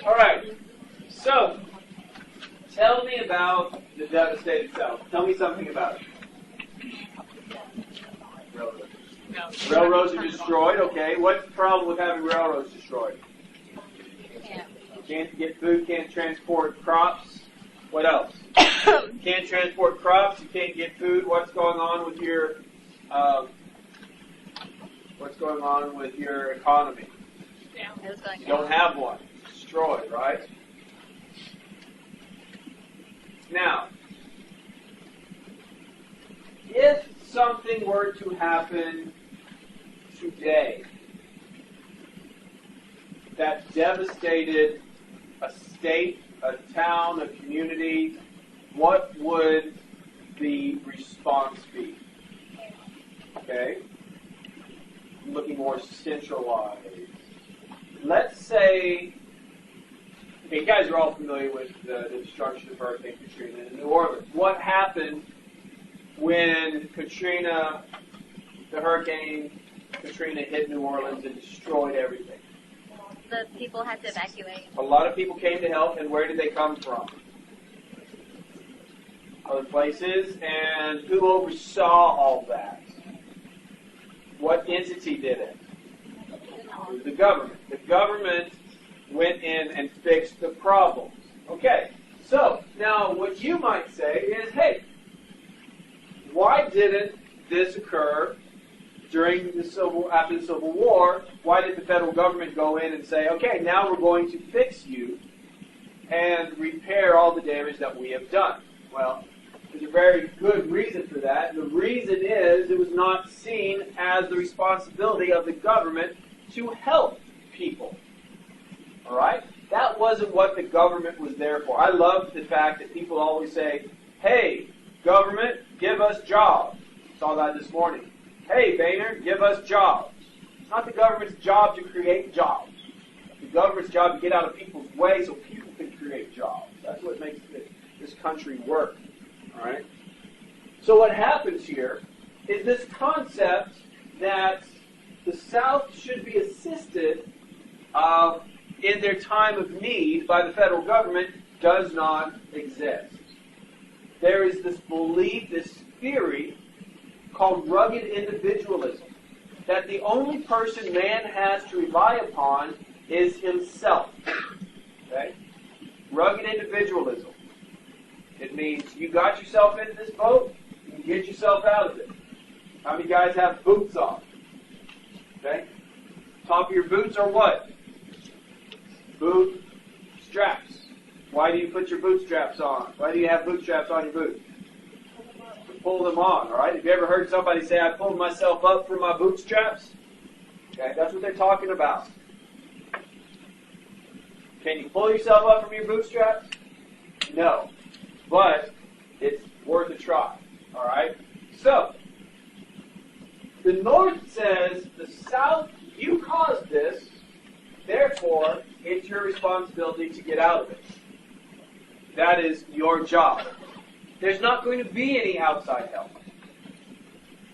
All right. So, tell me about the devastated South. Tell me something about it. Railroads are destroyed. Okay. What's the problem with having railroads destroyed? You can't get food. Can't transport crops. What else? Can't transport crops. You can't get food. What's going on with your economy? You don't have one. It's destroyed, right? Now, if something were to happen today that devastated a state, a town, a community, what would the response be? Okay? I'm looking more centralized. Let's say, okay, you guys are all familiar with the destruction of Hurricane Katrina in New Orleans. What happened when Hurricane Katrina hit New Orleans and destroyed everything? The people had to evacuate. A lot of people came to help, and where did they come from? Other places. And who oversaw all that? What entity did it? It was the government. The government went in and fixed the problems. Okay, so now what you might say is, hey, why didn't this occur after the Civil War? Why did the federal government go in and say, okay, now we're going to fix you and repair all the damage that we have done? Well, there's a very good reason for that. The reason is it was not seen as the responsibility of the government to help people. All right? That wasn't what the government was there for. I love the fact that people always say, hey, government, give us jobs. Saw that this morning. Hey, Boehner, give us jobs. It's not the government's job to create jobs. It's the government's job to get out of people's way so people can create jobs. That's what makes this country work. All right? So what happens here is this concept that the South should be assisted in their time of need by the federal government does not exist. There is this belief, this theory called rugged individualism, that the only person man has to rely upon is himself. Okay? Rugged individualism. It means you got yourself into this boat, you can get yourself out of it. How many guys have boots on? Okay? Top of your boots are what? Boot straps. Why do you put your boot straps on? Why do you have boot straps on your boots? To pull them on, all right? Have you ever heard somebody say, I pulled myself up from my bootstraps? Okay, that's what they're talking about. Can you pull yourself up from your bootstraps? No. But it's worth a try, all right? So, the North says, the South, you caused this, therefore, it's your responsibility to get out of it. That is your job. There's not going to be any outside help.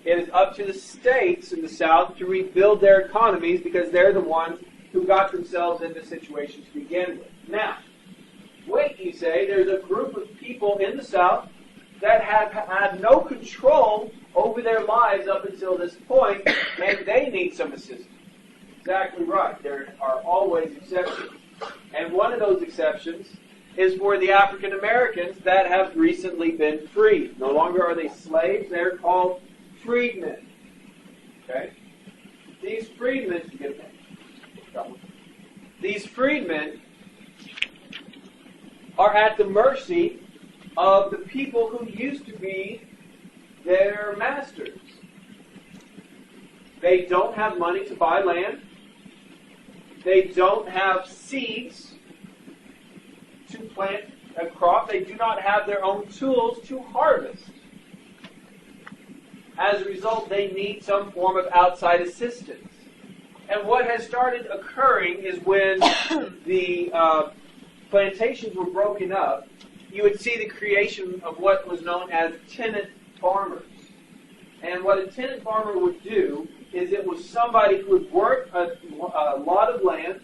It is up to the states in the South to rebuild their economies because they're the ones who got themselves in this situation to begin with. Now, wait, you say, there's a group of people in the South that have had no control over their lives up until this point, and they need some assistance. Exactly right. There are always exceptions. And one of those exceptions is for the African Americans that have recently been freed. No longer are they slaves, they're called freedmen. Okay? These freedmen, are at the mercy of the people who used to be their masters. They don't have money to buy land. They don't have seeds to plant a crop. They do not have their own tools to harvest. As a result, they need some form of outside assistance. And what has started occurring is when the plantations were broken up, you would see the creation of what was known as tenant farmers. And what a tenant farmer would do is it was somebody who would work a lot of land,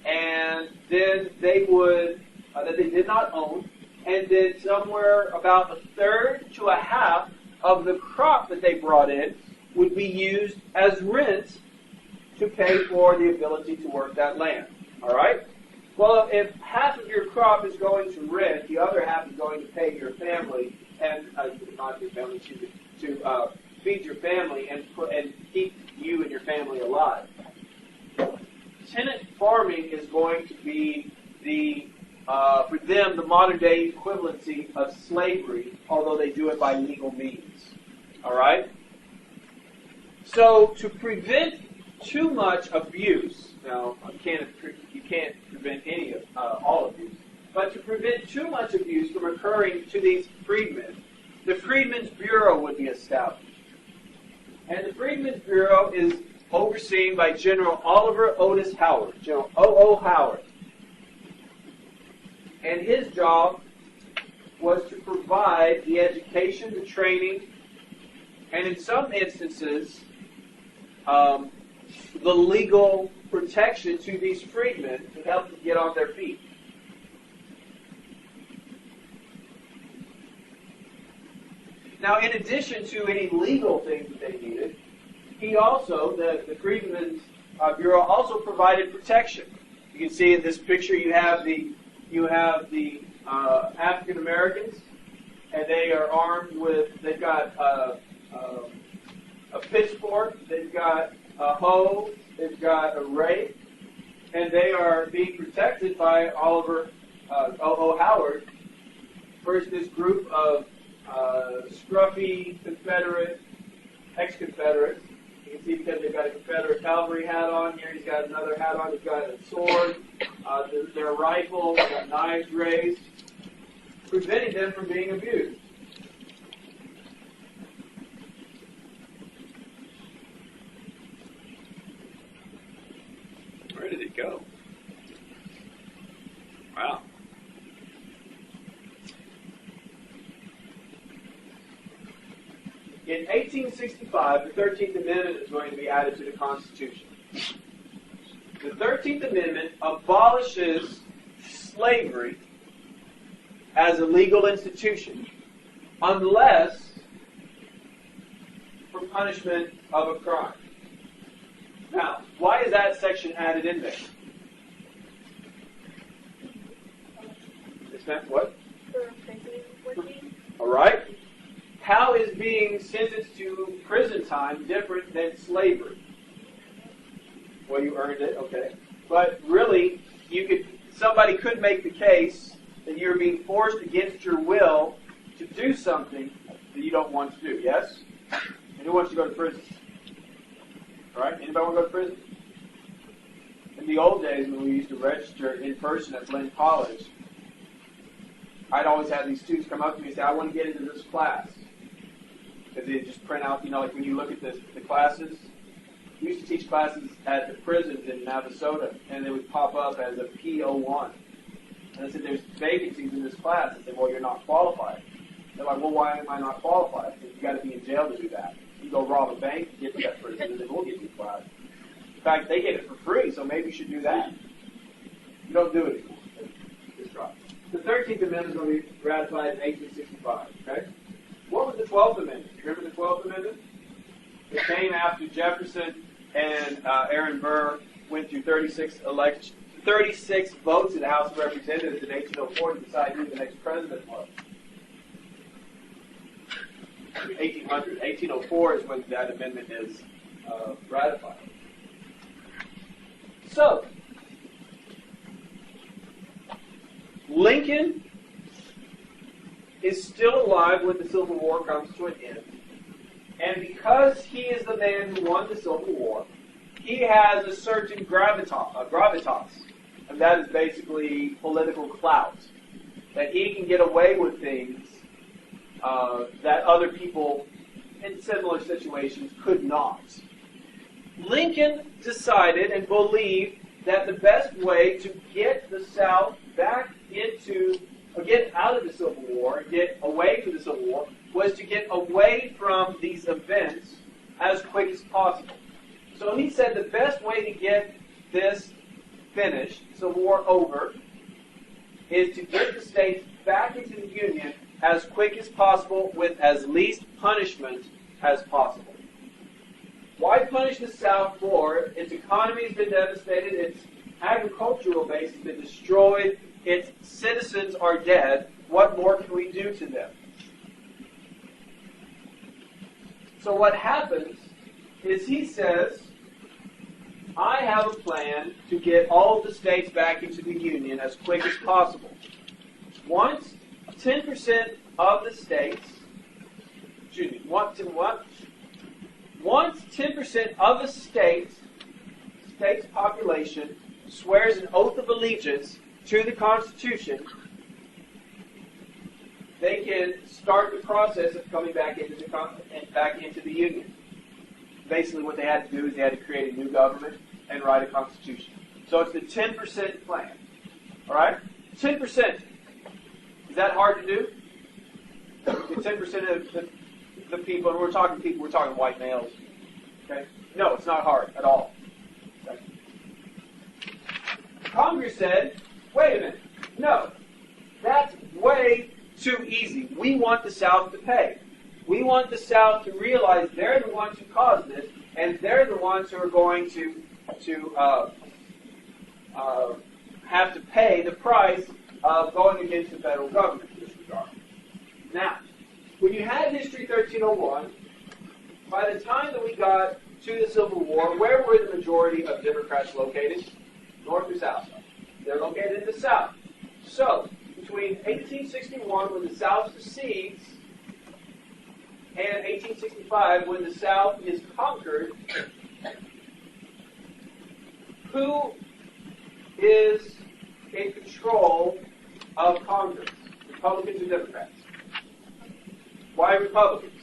and then they would, that they did not own, and then somewhere about a third to a half of the crop that they brought in would be used as rent to pay for the ability to work that land. All right? Well, if half of your crop is going to rent, the other half is going to pay your family, and not your family, excuse me, to feed your family and keep you and your family alive. Tenant farming is going to be for them, the modern day equivalency of slavery, although they do it by legal means. All right? So to prevent too much abuse, now you can't prevent any of all abuse, but to prevent too much abuse from occurring to these freedmen, the Freedmen's Bureau would be established. And the Freedmen's Bureau is overseen by General Oliver Otis Howard, General O.O. Howard. And his job was to provide the education, the training, and in some instances, the legal protection to these freedmen to help them get on their feet. Now, in addition to any legal things that they needed, he also, the Freedmen's Bureau also provided protection. You can see in this picture you have the African Americans, and they are armed with, they've got a pitchfork, they've got a hoe, they've got a rake, and they are being protected by Oliver O.O. Howard. First, this group of scruffy Confederate, ex-Confederates. You can see because they've got a Confederate cavalry hat on. Here he's got another hat on. He's got a sword, their rifle, they've got knives raised, preventing them from being abused. Where did it go? Wow. In 1865, the 13th Amendment is going to be added to the Constitution. The 13th Amendment abolishes slavery as a legal institution unless for punishment of a crime. Now, why is that section added in there? It's meant what? All right. How is being sentenced to prison time different than slavery? Well, you earned it, okay. But really, somebody could make the case that you're being forced against your will to do something that you don't want to do, yes? And who wants to go to prison? All right, anybody want to go to prison? In the old days when we used to register in person at Glenn College, I'd always have these students come up to me and say, I want to get into this class. Because they just print out, like when you look at the classes. We used to teach classes at the prisons in Navasota, and they would pop up as a P01. And I said, there's vacancies in this class. I said, well, you're not qualified. They're like, well, why am I not qualified? Because you got to be in jail to do that. You go rob a bank and get to that prison, and then we'll get you a class. In fact, they get it for free, so maybe you should do that. You don't do it anymore. Just try. The 13th Amendment is going to be ratified in 1865, okay? What was the 12th Amendment? Remember the 12th Amendment? It came after Jefferson and Aaron Burr went through 36 votes in the House of Representatives in 1804 to decide who the next president was. 1800. 1804 is when that amendment is ratified. So, Lincoln is still alive when the Civil War comes to an end. And because he is the man who won the Civil War, he has a certain gravitas, and that is basically political clout. That he can get away with things that other people in similar situations could not. Lincoln decided and believed that the best way to get the South back get out of the Civil War, get away from the Civil War, was to get away from these events as quick as possible. So he said the best way to get this finished, Civil War over, is to get the states back into the Union as quick as possible with as least punishment as possible. Why punish the South for? Its economy has been devastated, its agricultural base has been destroyed, its citizens are dead. What more can we do to them? So what happens is he says, I have a plan to get all of the states back into the Union as quick as possible. Once 10% of the states, once 10% of the state's population swears an oath of allegiance to the Constitution, they can start the process of coming back into the Union. Basically what they had to do is they had to create a new government and write a constitution. So it's the 10% plan. All right? 10%. Is that hard to do? 10% of the people, and we're talking white males. Okay? No, it's not hard at all. Okay? Congress said, wait a minute. No. That's way too easy. We want the South to pay. We want the South to realize they're the ones who caused this, and they're the ones who are going to have to pay the price of going against the federal government in this regard. Now, when you had History 1301, by the time that we got to the Civil War, where were the majority of Democrats located? North or South? They're located in the South. So, between 1861, when the South secedes, and 1865, when the South is conquered, who is in control of Congress? Republicans or Democrats? Why Republicans?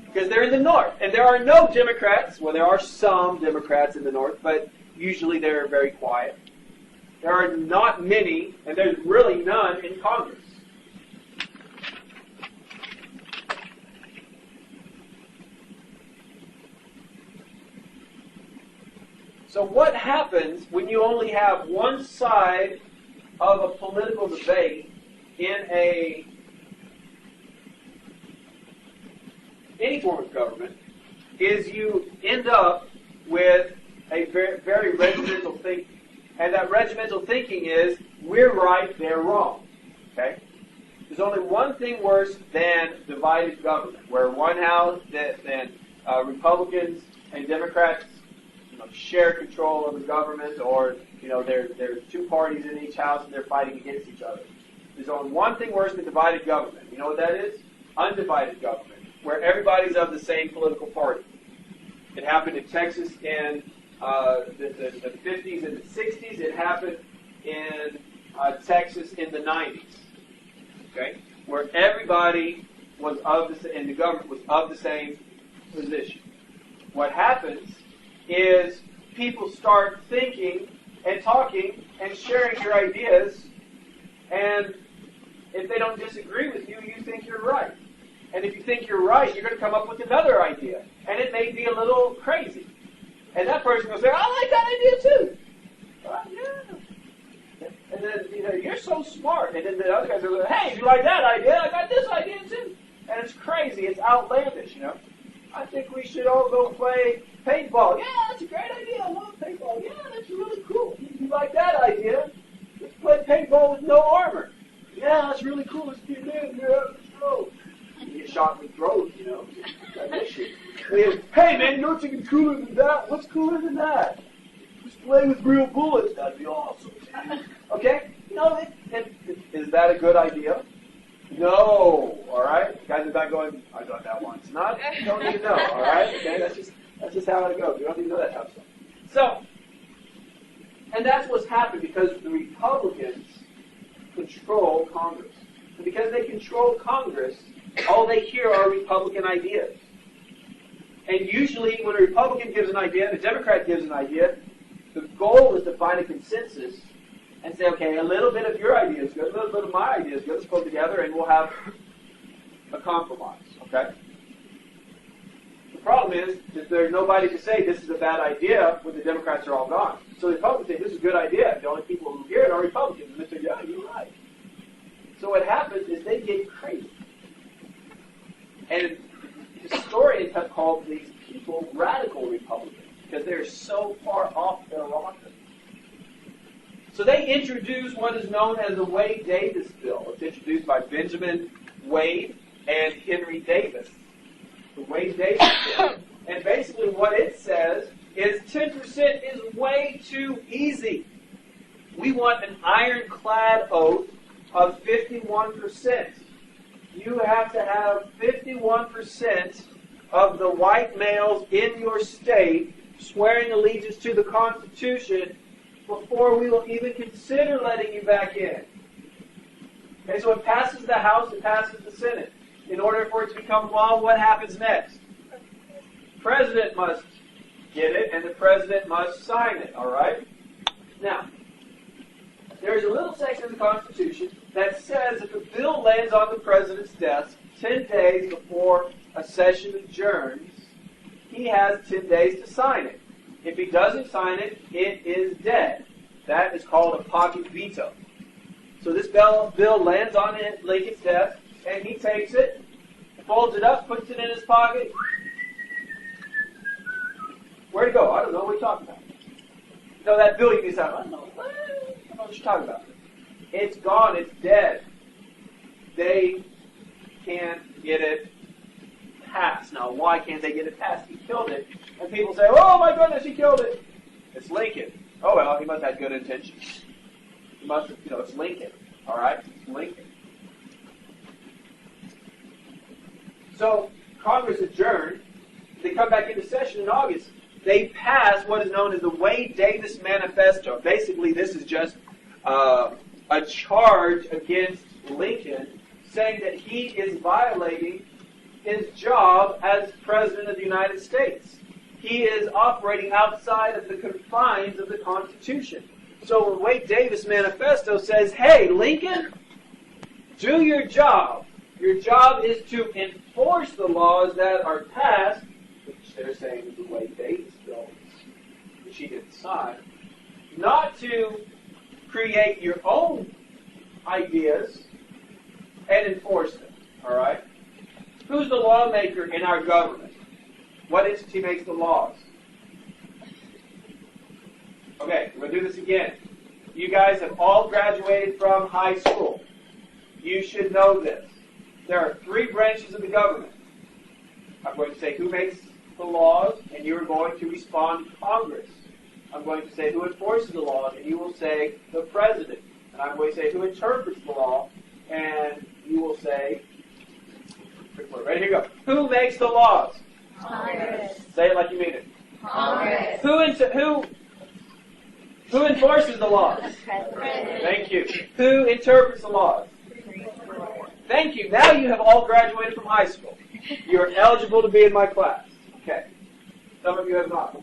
Because they're in the North, and there are no Democrats. Well, there are some Democrats in the North, but usually they're very quiet. There are not many, and there's really none in Congress. So what happens when you only have one side of a political debate in any form of government is you end up with a very, very regimental thinking. And that regimental thinking is, we're right, they're wrong. Okay? There's only one thing worse than divided government, where one house, then Republicans and Democrats share control of the government, or there's two parties in each house and they're fighting against each other. There's only one thing worse than divided government. You know what that is? Undivided government, where everybody's of the same political party. It happened in Texas in the 50s and the 60s. It happened in Texas in the 90s. Okay, where everybody was and the government was of the same position. What happens is people start thinking and talking and sharing your ideas, and if they don't disagree with you, you think you're right. And if you think you're right, you're going to come up with another idea, and it may be a little crazy. And that person will say, I like that idea too. Yeah. And then, you're so smart. And then the other guys are like, hey, you like that idea? I got this idea too. And it's crazy. It's outlandish, I think we should all go play paintball. Yeah, that's a great idea. I love paintball. Yeah, that's really cool. You like that idea? Let's play paintball with no armor. Yeah, that's really cool. Let's get in. You're out of control. You get shot in the throat, That shit. Hey, man, you know what's even cooler than that? What's cooler than that? Just play with real bullets. That'd be awesome. Okay? Is that a good idea? No. All right? Guys in the back going, I got that once. Not, you don't need to know. All right? Okay? That's just how it goes. You don't need to know that type of stuff. So, and that's what's happened because the Republicans control Congress. And because they control Congress, all they hear are Republican ideas. And usually when a Republican gives an idea and a Democrat gives an idea, the goal is to find a consensus and say, okay, a little bit of your idea is good, a little bit of my idea is good, let's go together and we'll have a compromise, okay? The problem is that there's nobody to say this is a bad idea when the Democrats are all gone. So the Republicans say this is a good idea. The only people who hear it are Republicans. And they say, yeah, you're right. So what happens is they get crazy. And historians have called these people radical Republicans because they're so far off their rocker. So they introduce what is known as the Wade-Davis bill. It's introduced by Benjamin Wade and Henry Davis. The Wade-Davis bill. And basically what it says is 10% is way too easy. We want an ironclad oath of 51%. You have to have 51% of the white males in your state swearing allegiance to the Constitution before we will even consider letting you back in. Okay, so it passes the House, it passes the Senate. In order for it to become law, what happens next? The president must get it, and the president must sign it, all right? Now, there's a little section of the Constitution that says if a bill lands on the president's desk 10 days before a session adjourns, he has 10 days to sign it. If he doesn't sign it, it is dead. That is called a pocket veto. So this bill lands on Lincoln's desk, and he takes it, folds it up, puts it in his pocket. Where'd it go? I don't know. What are you talking about? No, that bill you decide, I don't know. I don't know what you're talking about. It's gone. It's dead. They can't get it passed. Now, why can't they get it passed? He killed it. And people say, oh my goodness, he killed it. It's Lincoln. Oh, well, he must have had good intentions. He must have, it's Lincoln. All right? It's Lincoln. So, Congress adjourned. They come back into session in August. They pass what is known as the Wade-Davis Manifesto. Basically, this is just a charge against Lincoln saying that he is violating his job as President of the United States. He is operating outside of the confines of the Constitution. So the Wade-Davis Manifesto says, hey, Lincoln, do your job. Your job is to enforce the laws that are passed, which they're saying is the Wade-Davis bill, which he didn't sign, not to create your own ideas and enforce them. All right? Who's the lawmaker in our government? What entity makes the laws? Okay, we're going to do this again. You guys have all graduated from high school. You should know this. There are 3 branches of the government. I'm going to say who makes the laws, and you are going to respond to Congress. I'm going to say who enforces the laws, and you will say the president. And I'm going to say who interprets the law, and you will say, ready, here you go. Who makes the laws? Congress. Say it like you mean it. Congress. Who enforces the laws? President. Thank you. Who interprets the laws? Thank you. Now you have all graduated from high school. You're eligible to be in my class. Okay. Some of you have not.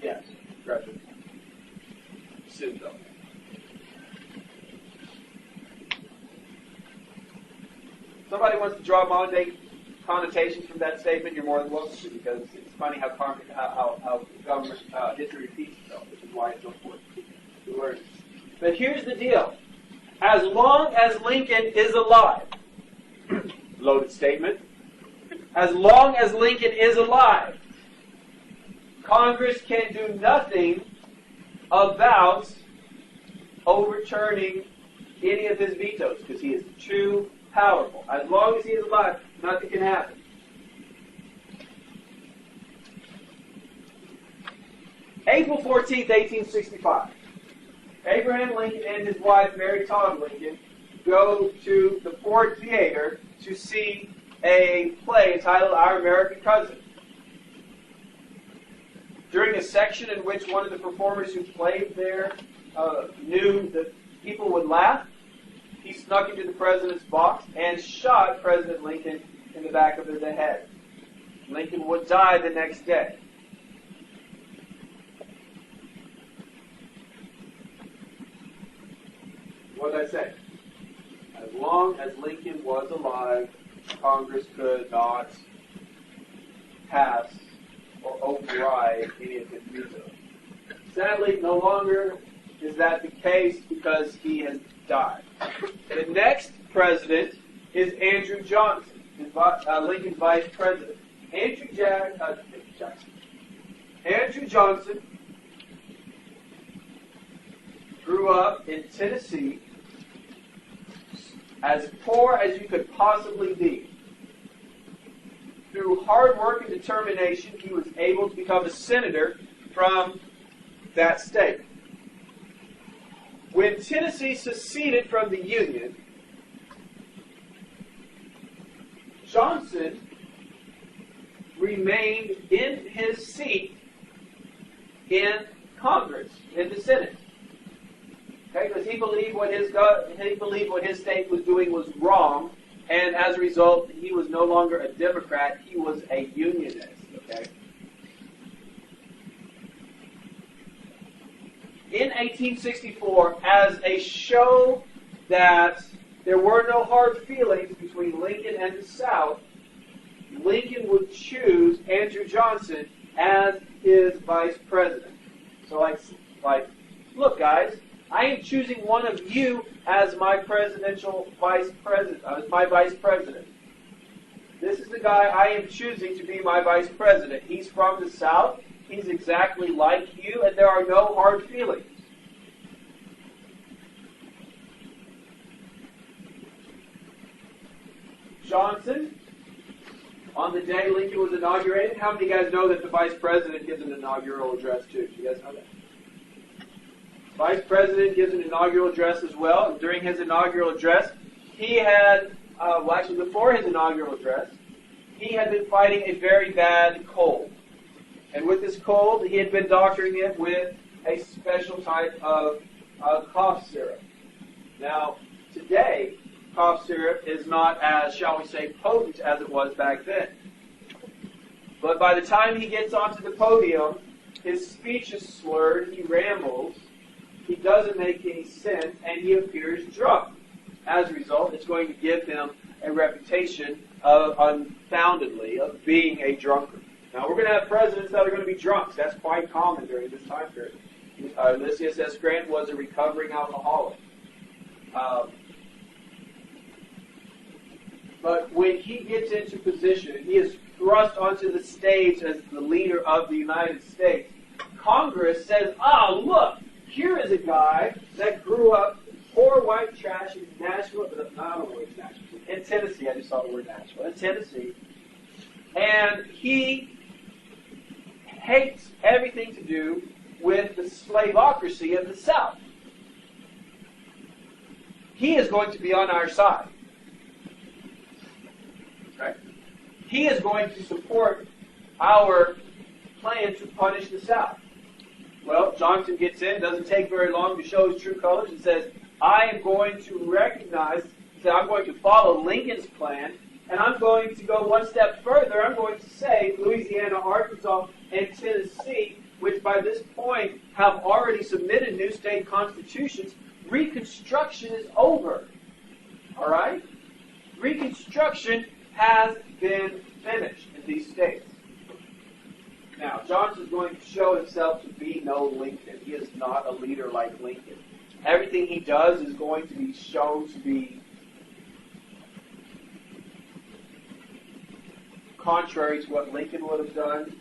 Yes. Graduated. Soon though. Somebody wants to draw modern-day connotations from that statement, you're more than welcome to, because it's funny how government history repeats itself, which is why it's so important to learn. But here's the deal. As long as Lincoln is alive, loaded statement, as long as Lincoln is alive, Congress can do nothing about overturning any of his vetoes, because he is too powerful. As long as he is alive, nothing can happen. April 14th, 1865. Abraham Lincoln and his wife, Mary Todd Lincoln, go to the Ford Theater to see a play entitled Our American Cousin. During a section in which one of the performers who played there knew that people would laugh, he snuck into the president's box and shot President Lincoln in the back of the head. Lincoln would die the next day. What did I say? As long as Lincoln was alive, Congress could not pass or override any of his vetoes. Sadly, no longer is that the case because he has died. The next president is Andrew Johnson, Lincoln's vice president. Andrew Johnson grew up in Tennessee, as poor as you could possibly be. Through hard work and determination, he was able to become a senator from that state. When Tennessee seceded from the Union, Johnson remained in his seat in Congress, in the Senate. Okay, because he believed what his state was doing was wrong, and as a result, he was no longer a Democrat, he was a Unionist. Okay? In 1864, as a show that there were no hard feelings between Lincoln and the South, Lincoln would choose Andrew Johnson as his vice president. So look guys, I am choosing one of you as my presidential vice president, as my vice president. This is the guy I am choosing to be my vice president. He's from the South. He's exactly like you, and there are no hard feelings. Johnson, on the day Lincoln was inaugurated, how many of you guys know that the vice president gives an inaugural address too? Do you guys know that? Vice President gives an inaugural address as well. And during his inaugural address, he had, before his inaugural address, he had been fighting a very bad cold. And with this cold, he had been doctoring it with a special type of cough syrup. Now, today, cough syrup is not as, shall we say, potent as it was back then. But by the time he gets onto the podium, his speech is slurred, he rambles, he doesn't make any sense, and he appears drunk. As a result, it's going to give him a reputation of, unfoundedly, of being a drunkard. Now, we're going to have presidents that are going to be drunks. That's quite common during this time period. Ulysses S. Grant was a recovering alcoholic. But when he gets into position, he is thrust onto the stage as the leader of the United States. Congress says, look, here is a guy that grew up poor white trash in Nashville, in Tennessee. I just saw the word Nashville. In Tennessee. And he hates everything to do with the slavocracy of the South. He is going to be on our side. Right? He is going to support our plan to punish the South. Well, Johnson gets in, doesn't take very long to show his true colors, and says, I am going to recognize, I'm going to follow Lincoln's plan, and I'm going to go one step further. I'm going to say Louisiana, Arkansas, and Tennessee, which by this point have already submitted new state constitutions, Reconstruction is over. All right? Reconstruction has been finished in these states. Now, Johnson's going to show himself to be no Lincoln. He is not a leader like Lincoln. Everything he does is going to be shown to be contrary to what Lincoln would have done.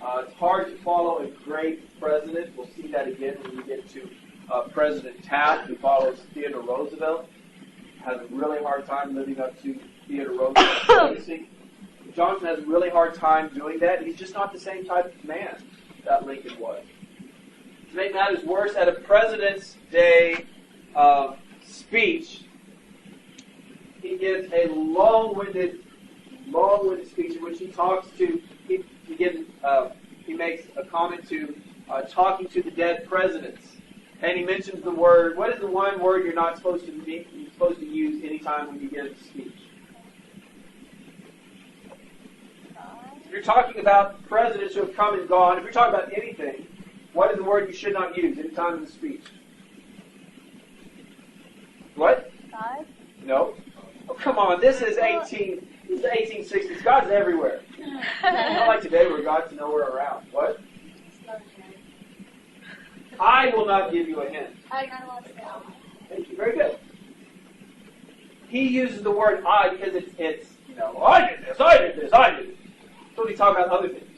It's hard to follow a great president. We'll see that again when we get to President Taft, who follows Theodore Roosevelt. Has a really hard time living up to Theodore Roosevelt's legacy. Johnson has a really hard time doing that. He's just not the same type of man that Lincoln was. To make matters worse, at a President's Day speech, he gives a long-winded speech in which he talks to, he makes a comment to talking to the dead presidents. And he mentions the word, what is the one word you're not supposed to use anytime when you give a speech? If you're talking about presidents who have come and gone, if you're talking about anything, what is the word you should not use anytime in the speech? What? God? No. Oh, come on. This is 18. This is the 1860s. God's everywhere. Not like today where God's nowhere around. What? I will not give you a hint. Thank you. Very good. He uses the word I because it's I did this, I did this, I did this. So we talk about other things.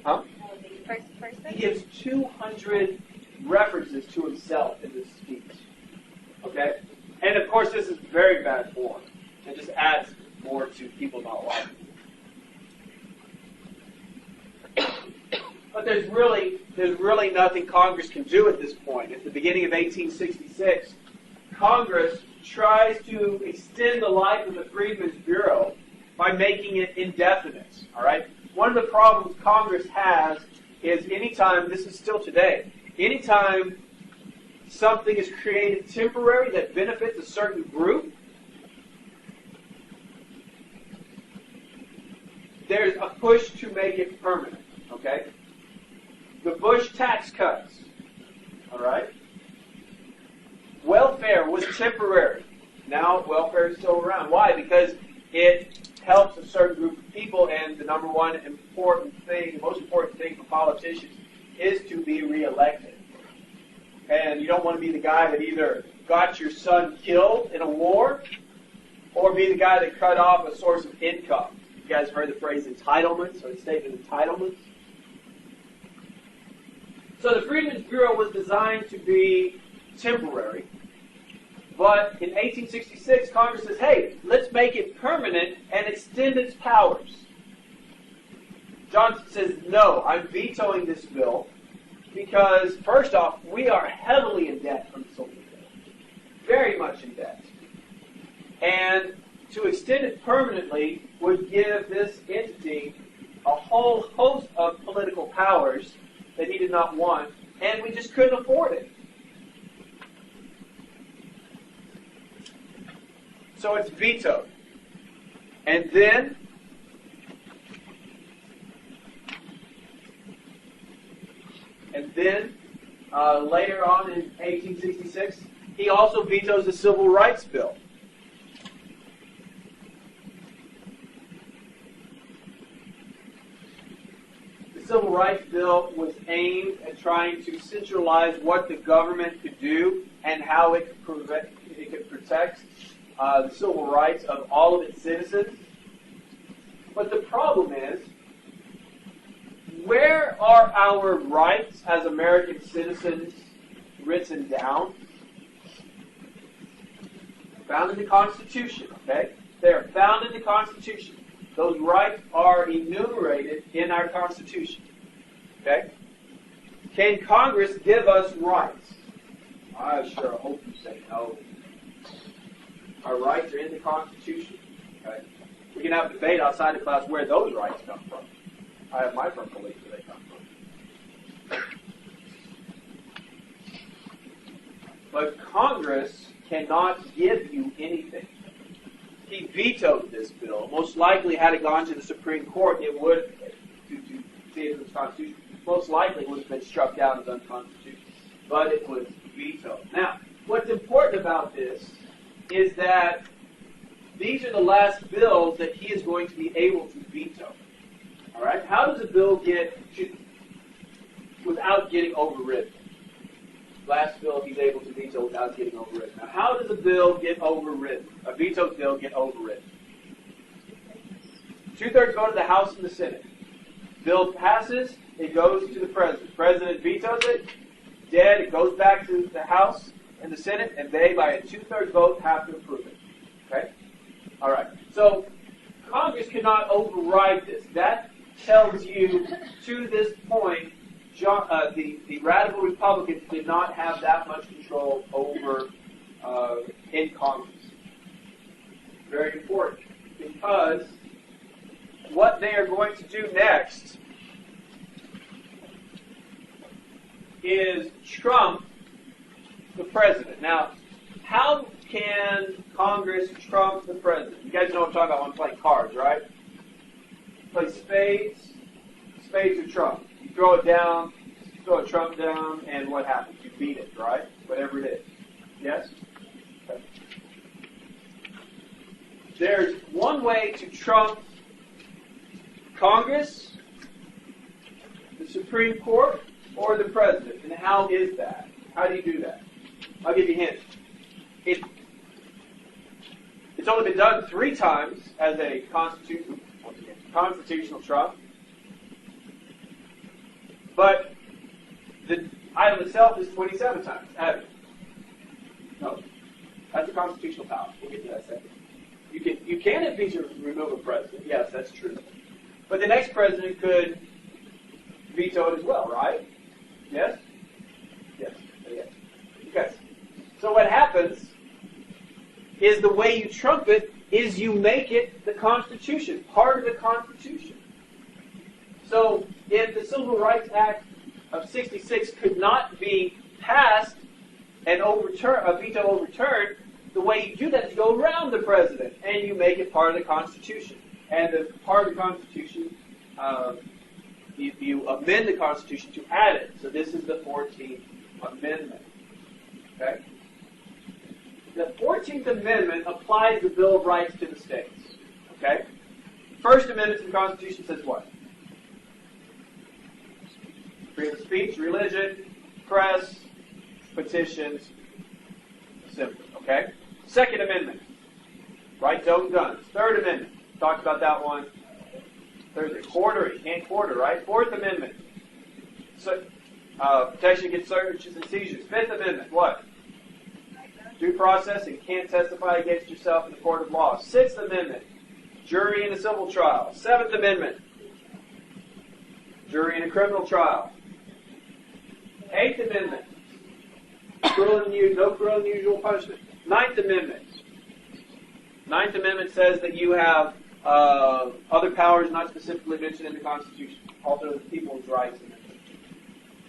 Huh? First person? He gives 200 references to himself in this speech. Okay? And of course this is very bad form. It just adds more to people not liking it. But there's really nothing Congress can do at this point. At the beginning of 1866, Congress tries to extend the life of the Freedmen's Bureau by making it indefinite. All right? One of the problems Congress has is anytime, this is still today, anytime something is created temporary that benefits a certain group, there's a push to make it permanent. Okay? The Bush tax cuts, all right? Welfare was temporary. Now welfare is still around. Why? Because it helps a certain group of people, and the number one important thing, the most important thing for politicians is to be reelected. And you don't want to be the guy that either got your son killed in a war or be the guy that cut off a source of income. You guys heard the phrase entitlements or the statement of entitlements? So the Freedmen's Bureau was designed to be temporary. But in 1866, Congress says, hey, let's make it permanent and extend its powers. Johnson says, no, I'm vetoing this bill because, first off, we are heavily in debt from the Civil War. Very much in debt. And to extend it permanently would give this entity a whole host of political powers that he did not want, and we just couldn't afford it. So it's vetoed. And then later on in 1866, he also vetoes the Civil Rights Bill. The Civil Rights Bill was aimed at trying to centralize what the government could do and how it could protect the civil rights of all of its citizens. But the problem is, where are our rights as American citizens written down? Found in the Constitution, okay? They are found in the Constitution. Those rights are enumerated in our Constitution, okay? Can Congress give us rights? I sure hope you say no. Our rights are in the Constitution. Okay? We can have a debate outside the class where those rights come from. I have my firm belief where they come from. But Congress cannot give you anything. He vetoed this bill. Most likely, had it gone to the Supreme Court, it would, to see if it was constitutional, most likely it would have been struck down as unconstitutional. But it was vetoed. Now, what's important about this is that these are the last bills that he is going to be able to veto. All right? How does a bill get without getting overridden? Last bill he's able to veto without getting overridden. Now, how does a bill get overridden? A vetoed bill get overridden? 2/3 go to the House and the Senate. Bill passes, it goes to the President. President vetoes it, dead, it goes back to the House and the Senate, and they, by a 2/3 vote, have to approve it. Okay? All right. So, Congress cannot override this. That tells you, to this point, the radical Republicans did not have that much control over in Congress. Very important. Because what they are going to do next is trump the president. Now, how can Congress trump the president? You guys know what I'm talking about when I'm playing cards, right? Play spades. Spades are trump. You throw it down, throw a trump down, and what happens? You beat it, right? Whatever it is. Yes? Okay. there's one way to trump Congress, the Supreme Court, or the President. And how is that? How do you do that? I'll give you a hint. It's only been done 3 times as a constitutional trump. But the item itself is 27 times. No. That's a constitutional power. We'll get to that second. You can impeach or remove a president. Yes, that's true. But the next president could veto it as well, right? Yes? Yes. Yes. Okay. So what happens is the way you trump it is you make it the Constitution, part of the Constitution. So if the Civil Rights Act of 66 could not be passed and a veto overturned, the way you do that is you go around the president and you make it part of the Constitution. And as part of the Constitution, you amend the Constitution to add it. So this is the 14th Amendment. Okay? The 14th Amendment applies the Bill of Rights to the states. Okay? First Amendment to the Constitution says what? Freedom of speech, religion, press, petitions, assembly. Okay? Second Amendment, right to own guns. Third Amendment, talked about that one Thursday. Quarter, you can't quarter, right? Fourth Amendment, so, protection against searches and seizures. Fifth Amendment, what? Due process, and you can't testify against yourself in the court of law. Sixth Amendment, jury in a civil trial. Seventh Amendment, jury in a criminal trial. Eighth Amendment, no cruel and unusual punishment. Ninth Amendment. Ninth Amendment says that you have other powers not specifically mentioned in the Constitution. Also the People's Rights Amendment.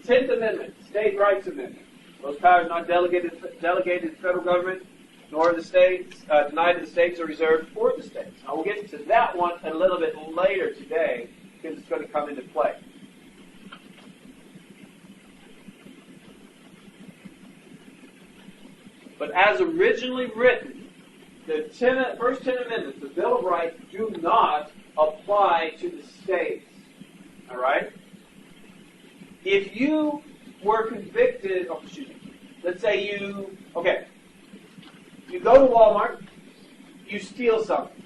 10th Amendment, State Rights Amendment. Those powers not delegated to the federal government, nor the states, denied to the states or reserved for the states. Now we'll get to that one a little bit later today because it's going to come into play. But as originally written, the first 10 amendments, the Bill of Rights, do not apply to the states. All right? If you were convicted, let's say you go to Walmart, you steal something.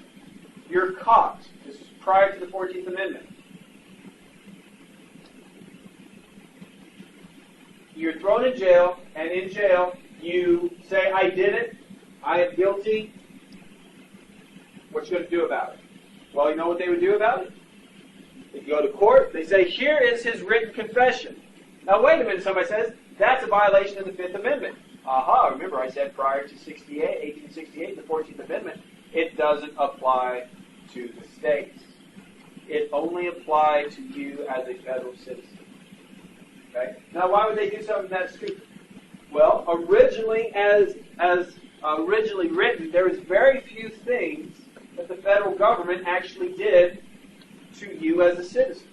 You're caught. This is prior to the 14th Amendment. You're thrown in jail, and in jail, you say, I did it, I am guilty. What you going to do about it? Well, you know what they would do about it? They go to court, they say, here is his written confession. Now, wait a minute, somebody says, that's a violation of the Fifth Amendment. Aha, remember I said prior to 1868, the 14th Amendment, it doesn't apply to the states. It only applied to you as a federal citizen. Okay? Now, why would they do something that stupid? Well, originally, as originally written, there was very few things that the federal government actually did to you as a citizen.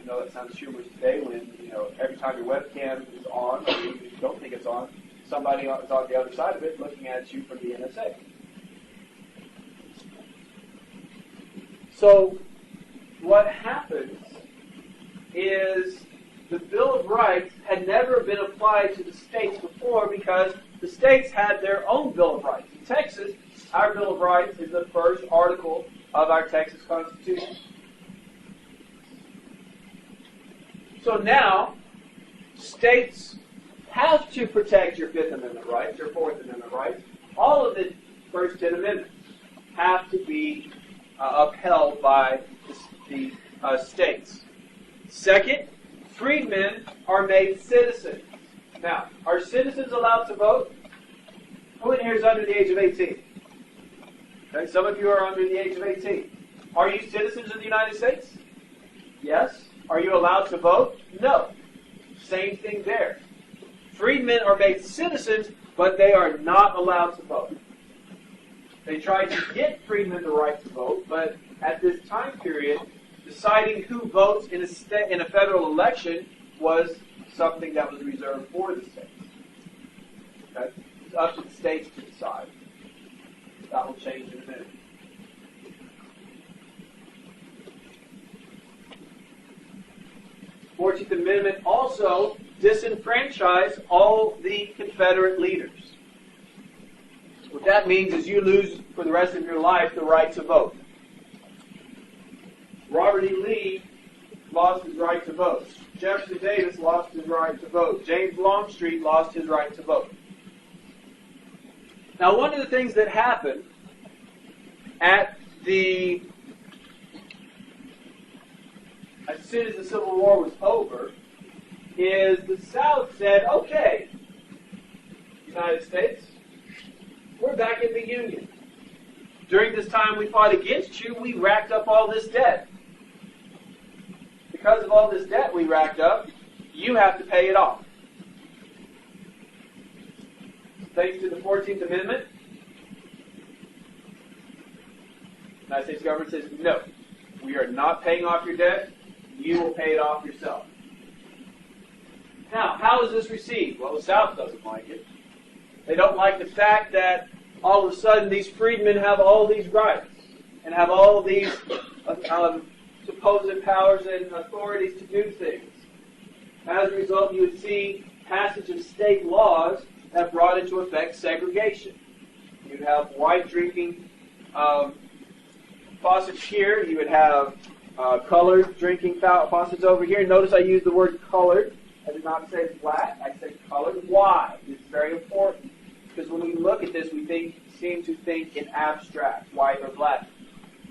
I know that sounds humorous today when, every time your webcam is on, or you don't think it's on, somebody is on the other side of it looking at you from the NSA. So, what happens is the Bill of Rights had never been applied to the states before because the states had their own Bill of Rights. In Texas, our Bill of Rights is the first article of our Texas Constitution. So now, states have to protect your Fifth Amendment rights, your Fourth Amendment rights. All of the first 10 amendments have to be upheld by the states. Second, freedmen are made citizens. Now, are citizens allowed to vote? Who in here is under the age of 18? Okay, some of you are under the age of 18. Are you citizens of the United States? Yes. Are you allowed to vote? No. Same thing there. Freedmen are made citizens, but they are not allowed to vote. They tried to get freedmen the right to vote, but at this time period, deciding who votes in a federal election was something that was reserved for the states. Okay? It's up to the states to decide. That will change in a minute. 14th Amendment also disenfranchised all the Confederate leaders. What that means is you lose for the rest of your life the right to vote. Robert E. Lee lost his right to vote. Jefferson Davis lost his right to vote. James Longstreet lost his right to vote. Now, one of the things that happened as soon as the Civil War was over, is the South said, okay, United States, we're back in the Union. During this time we fought against you, we racked up all this debt. Because of all this debt we racked up, you have to pay it off. Thanks to the 14th Amendment, the United States government says, no, we are not paying off your debt. You will pay it off yourself. Now, how is this received? Well, the South doesn't like it. They don't like the fact that all of a sudden these freedmen have all these rights and have all these supposed powers and authorities to do things. As a result, you would see passage of state laws that brought into effect segregation. You'd have white drinking faucets here. You would have colored drinking faucets over here. Notice I use the word colored. I did not say black. I said colored. Why? It's very important. Because when we look at this, we seem to think in abstract, white or black.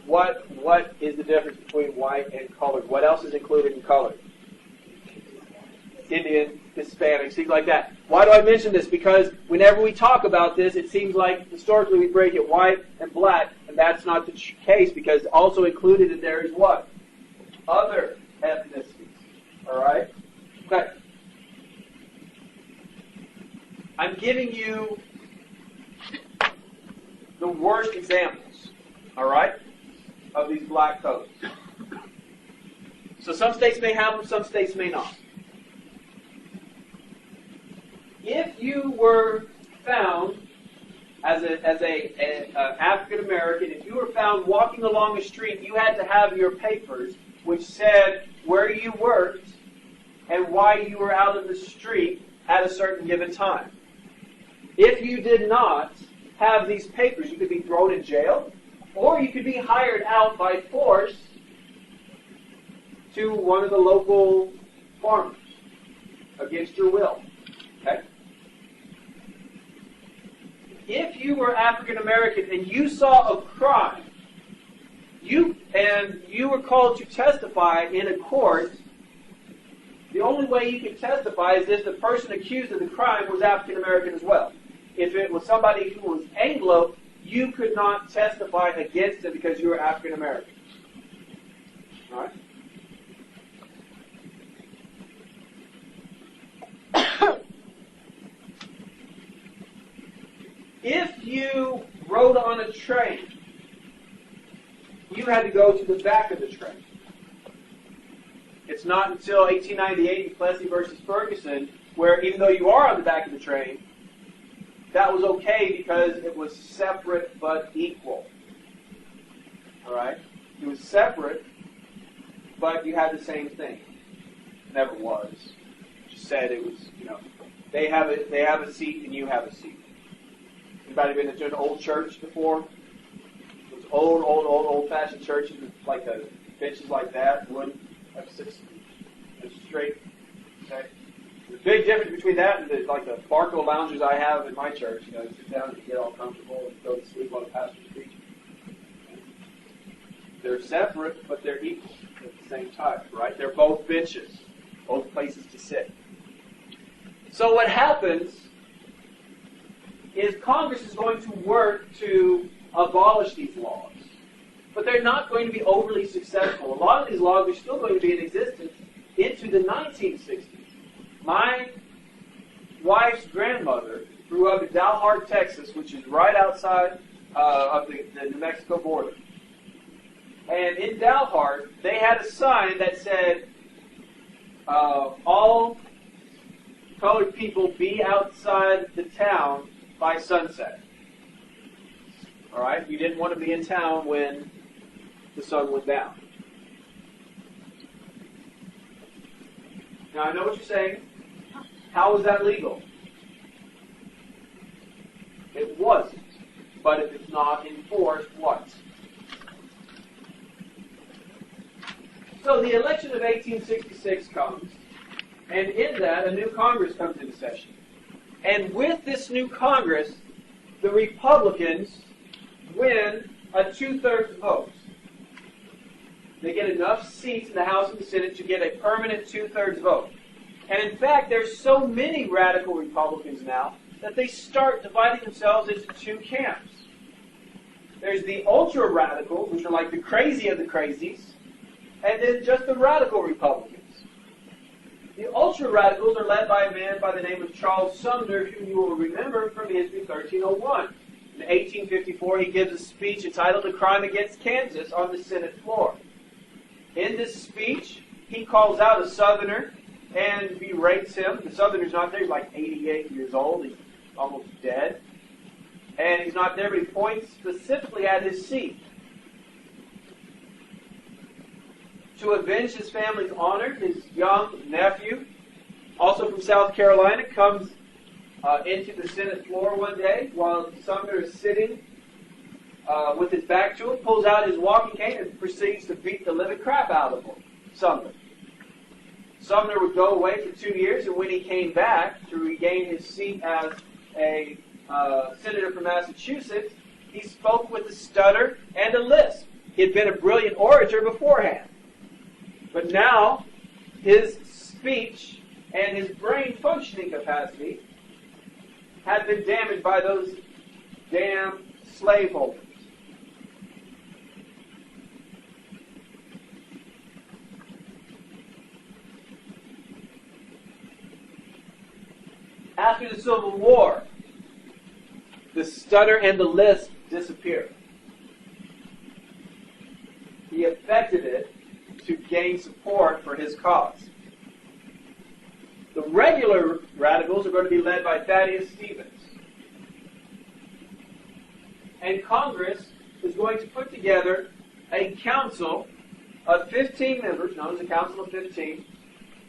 What is the difference between white and colored? What else is included in colored? Indian, Hispanic, things like that. Why do I mention this? Because whenever we talk about this, it seems like historically we break it white and black, and that's not the case, because also included in there is what? Other ethnicities. All right? Okay. I'm giving you the worst examples, all right, of these black codes. So some states may have them, some states may not. If you were found as an African American, if you were found walking along the street, you had to have your papers which said where you worked and why you were out in the street at a certain given time. If you did not have these papers, you could be thrown in jail, or you could be hired out by force to one of the local farmers against your will. Okay? If you were African American and you saw a crime, you were called to testify in a court, the only way you could testify is if the person accused of the crime was African American as well. If it was somebody who was Anglo, you could not testify against it because you were African American. All right? If you rode on a train, you had to go to the back of the train. It's not until 1898 in Plessy versus Ferguson where, even though you are on the back of the train, that was okay because it was separate but equal. All right? It was separate, but you had the same thing. It never was. Just said it was, they have a seat and you have a seat. Anybody been to an old church before? Those old-fashioned churches with like the benches like that, wood, like straight. Okay. The big difference between that and the Barco lounges I have in my church, you sit down and you get all comfortable and go to sleep while the pastor's preaching. They're separate, but they're equal at the same time, right? They're both benches, both places to sit. So what happens is Congress is going to work to abolish these laws, but they're not going to be overly successful. A lot of these laws are still going to be in existence into the 1960s. My wife's grandmother grew up in Dalhart, Texas, which is right outside of the New Mexico border. And in Dalhart, they had a sign that said, all colored people be outside the town by sunset. All right? You didn't want to be in town when the sun went down. Now, I know what you're saying. How was that legal? It wasn't. But if it's not enforced, what? So the election of 1866 comes, and in that, a new Congress comes into session. And with this new Congress, the Republicans win a 2/3 vote. They get enough seats in the House and the Senate to get a permanent 2/3 vote. And in fact, there's so many radical Republicans now that they start dividing themselves into two camps. There's the ultra-radicals, which are like the crazy of the crazies, and then just the radical Republicans. The ultra-radicals are led by a man by the name of Charles Sumner, who you will remember from History 1301. In 1854, he gives a speech entitled "A Crime Against Kansas" on the Senate floor. In this speech, he calls out a Southerner and berates him. The Southerner's not there. He's like 88 years old. He's almost dead. And he's not there, but he points specifically at his seat. To avenge his family's honor, his young nephew, also from South Carolina, comes into the Senate floor one day while Sumner is sitting with his back to him, pulls out his walking cane and proceeds to beat the living crap out of him. Sumner would go away for 2 years, and when he came back to regain his seat as a senator from Massachusetts, he spoke with a stutter and a lisp. He had been a brilliant orator beforehand. But now, his speech and his brain functioning capacity had been damaged by those damn slaveholders. After the Civil War, the stutter and the lisp disappeared. He affected it to gain support for his cause. The regular radicals are going to be led by Thaddeus Stevens. And Congress is going to put together a council of 15 members, known as a Council of 15,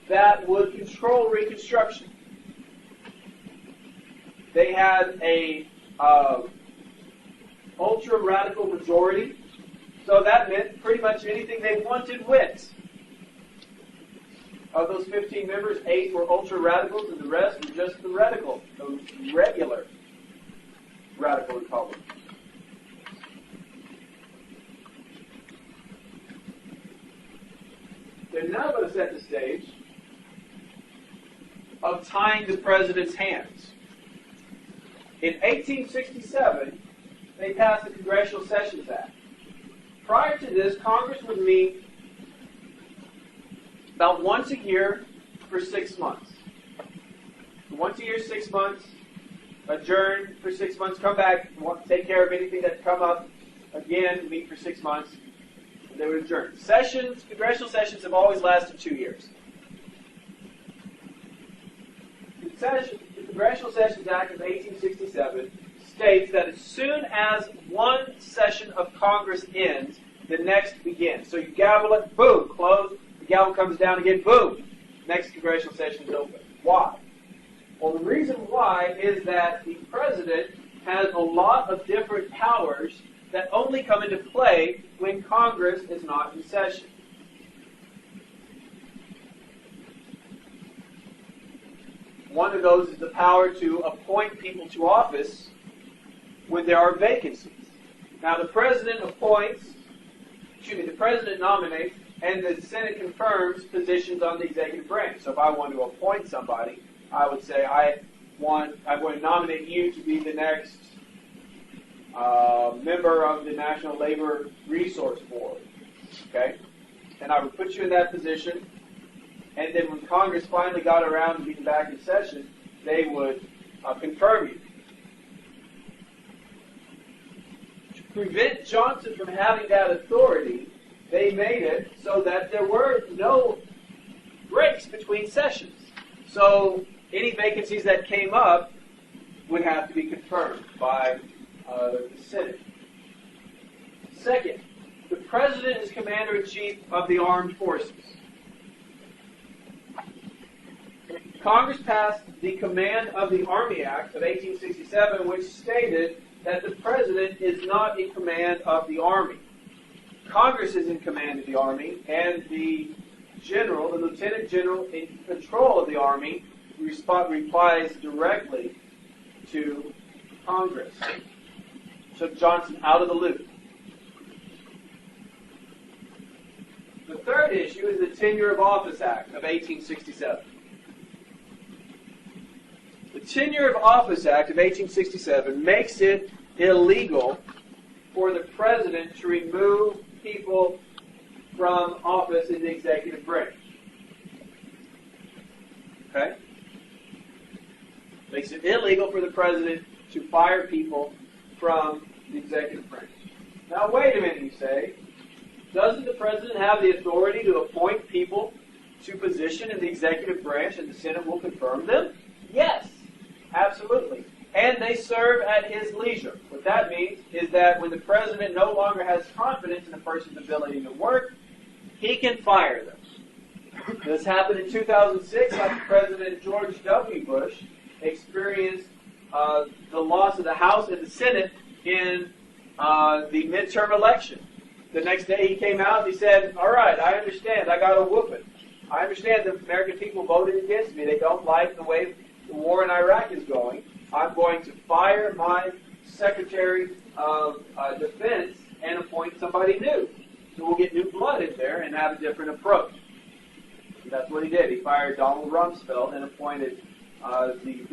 that would control Reconstruction. They had a ultra-radical majority, so that meant pretty much anything they wanted went. Of those 15 members, 8 were ultra-radicals, and the rest were just the regular radical Republicans. They're now going to set the stage of tying the president's hands. In 1867, they passed the Congressional Sessions Act. Prior to this, Congress would meet about once a year for 6 months. Once a year, 6 months, adjourn for 6 months, come back, take care of anything that's come up, again, meet for 6 months, and they would adjourn. Congressional sessions have always lasted 2 years. The Congressional Sessions Act of 1867 states that as soon as one session of Congress ends, the next begins. So you gavel it, boom, close. The gavel comes down again, boom. Next congressional session is open. Why? Well, the reason why is that the president has a lot of different powers that only come into play when Congress is not in session. One of those is the power to appoint people to office when there are vacancies. Now, the president nominates, and the Senate confirms positions on the executive branch. So if I want to appoint somebody, I would say, I'm going to nominate you to be the next member of the National Labor Resource Board. Okay? And I would put you in that position. And then when Congress finally got around to being back in session, they would confirm you. To prevent Johnson from having that authority, they made it so that there were no breaks between sessions. So any vacancies that came up would have to be confirmed by the Senate. Second, the President is Commander-in-Chief of the Armed Forces. Congress passed the Command of the Army Act of 1867, which stated that the President is not in command of the Army. Congress is in command of the Army, and the General, the Lieutenant General in control of the Army, replies directly to Congress. Took Johnson out of the loop. The third issue is the Tenure of Office Act of 1867. The Tenure of Office Act of 1867 makes it illegal for the President to remove people from office in the executive branch. Okay? Makes it illegal for the President to fire people from the executive branch. Now, wait a minute, you say. Doesn't the President have the authority to appoint people to position in the executive branch and the Senate will confirm them? Yes, absolutely. And they serve at his leisure. What that means is that when the President no longer has confidence in a person's ability to work, he can fire them. This happened in 2006 after President George W. Bush experienced the loss of the House and the Senate in the midterm election. The next day he came out and he said, all right, I understand. I got a whooping. I understand the American people voted against me. They don't like the way the war in Iraq is going. I'm going to fire my Secretary of Defense and appoint somebody new. So we'll get new blood in there and have a different approach. And that's what he did. He fired Donald Rumsfeld and appointed the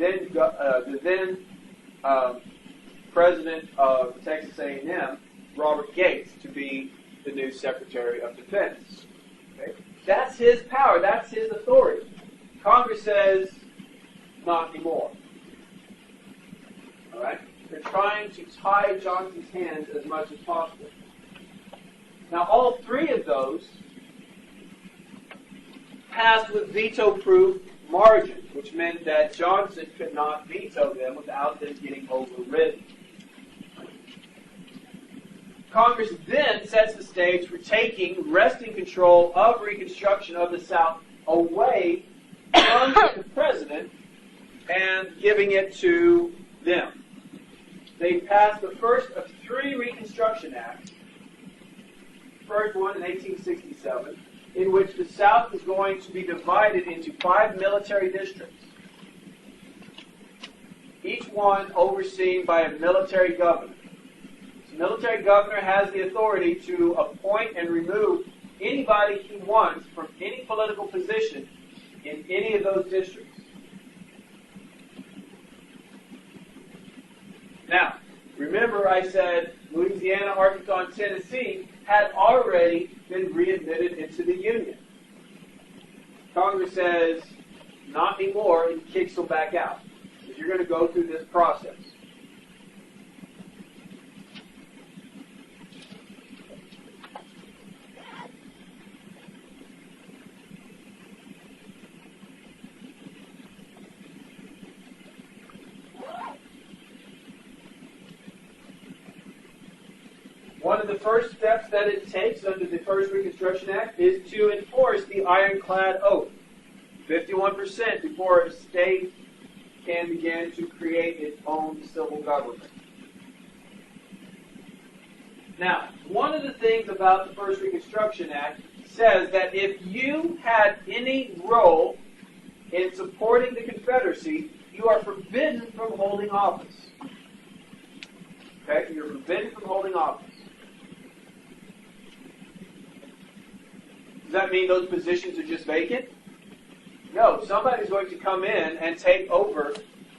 then president of Texas A&M, Robert Gates, to be the new Secretary of Defense. Okay? That's his power. That's his authority. Congress says, not anymore. All right? They're trying to tie Johnson's hands as much as possible. Now, all three of those passed with veto-proof margins, which meant that Johnson could not veto them without them getting overridden. Congress then sets the stage for taking wresting control of Reconstruction of the South away from the President and giving it to them. They passed the first of three Reconstruction Acts. First one in 1867, in which the South is going to be divided into 5 military districts, each one overseen by a military governor. The military governor has the authority to appoint and remove anybody he wants from any political position in any of those districts. Now, remember I said Louisiana, Arkansas, and Tennessee had already been readmitted into the Union. Congress says, not anymore, and kicks them back out. Because you're going to go through this process. One of the first steps that it takes under the first Reconstruction Act is to enforce the ironclad oath, 51% before a state can begin to create its own civil government. Now, one of the things about the first Reconstruction Act says that if you had any role in supporting the Confederacy, you are forbidden from holding office. Okay? You're forbidden from holding office. Does that mean those positions are just vacant? No, somebody's going to come in and take over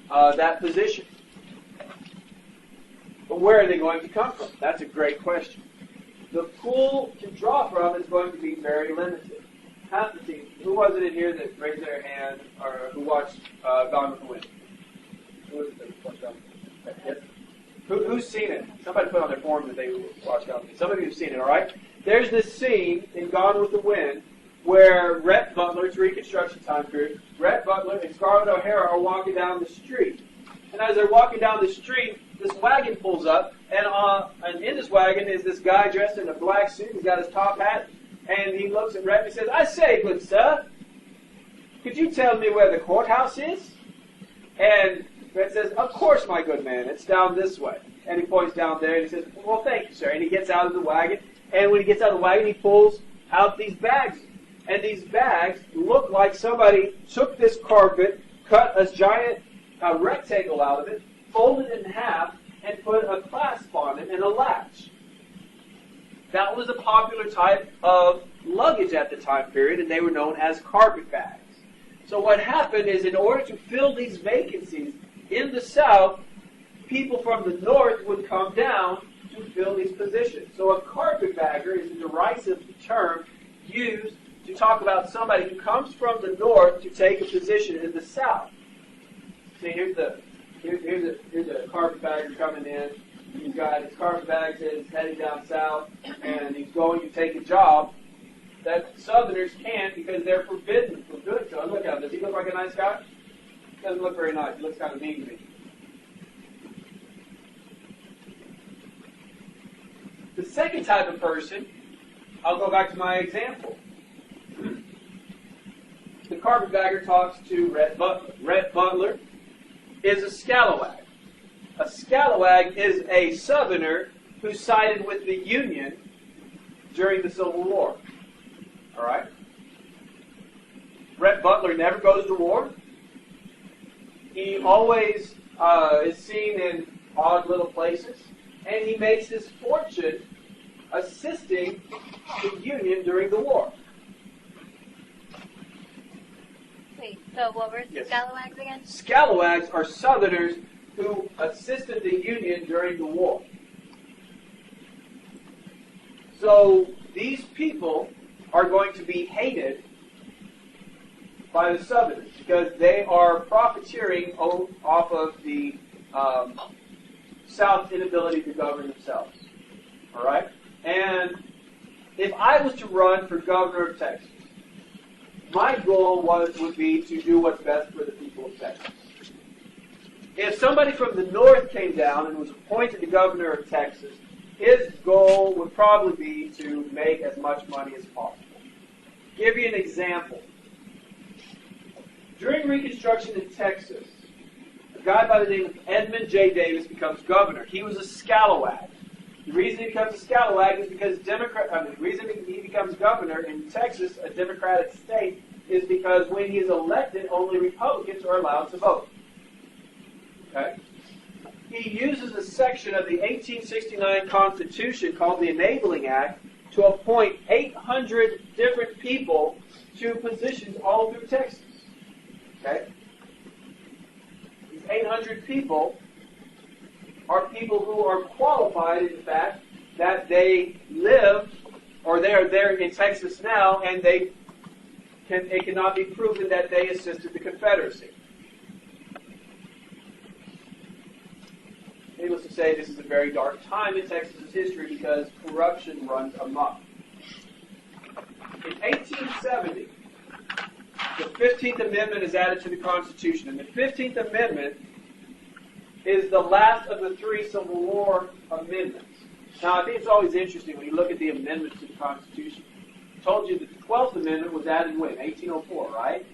that position. But where are they going to come from? That's a great question. The pool to draw from is going to be very limited. Who was it in here that raised their hand or who watched Gone with the Wind? Who was it that watched Gone with the Wind? Yes. Who's seen it? Somebody put on their form that they watched Gone with the Wind. Some of you have seen it, all right? There's this scene in Gone with the Wind where Rhett Butler, it's Reconstruction time period, Rhett Butler and Scarlett O'Hara are walking down the street. And as they're walking down the street, this wagon pulls up, and in this wagon is this guy dressed in a black suit. He's got his top hat, and he looks at Rhett and he says, "I say, good sir, could you tell me where the courthouse is? And Fred says, of course, my good man, it's down this way. And he points down there and he says, well, thank you, sir. And he gets out of the wagon. And when he gets out of the wagon, he pulls out these bags. And these bags look like somebody took this carpet, cut a giant rectangle out of it, folded it in half, and put a clasp on it and a latch. That was a popular type of luggage at the time period, and they were known as carpet bags. So what happened is, in order to fill these vacancies in the South, people from the North would come down to fill these positions. So a carpetbagger is a derisive term used to talk about somebody who comes from the North to take a position in the South. See, here's a carpetbagger coming in. He's got his carpetbags and he's heading down south, and he's going to take a job that Southerners can't because they're forbidden from doing so. Look at him. Does he look like a nice guy? He doesn't look very nice. He looks kind of mean to me. The second type of person, I'll go back to my example. The carpetbagger talks to Rhett Butler. Rhett Butler is a scalawag. A scalawag is a Southerner who sided with the Union during the Civil War. All right? Rhett Butler never goes to war. He always is seen in odd little places. And he makes his fortune assisting the Union during the war. Wait, so what were scalawags again? Scalawags are Southerners who assisted the Union during the war. So these people are going to be hated by the Southerners because they are profiteering off of the South's inability to govern themselves. All right? And if I was to run for governor of Texas, my goal would be to do what's best for the people of Texas. If somebody from the North came down and was appointed the governor of Texas, his goal would probably be to make as much money as possible. Give you an example. During Reconstruction in Texas, a guy by the name of Edmund J. Davis becomes governor. He was a scalawag. The reason he becomes a scalawag is because the reason he becomes governor in Texas, a Democratic state, is because when he is elected, only Republicans are allowed to vote. Okay? He uses a section of the 1869 Constitution called the Enabling Act to appoint 800 different people to positions all through Texas. Okay? These 800 people are people who are qualified in the fact that they live or they are there in Texas now, and it cannot be proven that they assisted the Confederacy. Needless to say, this is a very dark time in Texas' history because corruption runs amok. In 1870, the 15th Amendment is added to the Constitution, and the 15th Amendment is the last of the three Civil War amendments. Now, I think it's always interesting when you look at the amendments to the Constitution. I told you that the 12th Amendment was added when? 1804, right?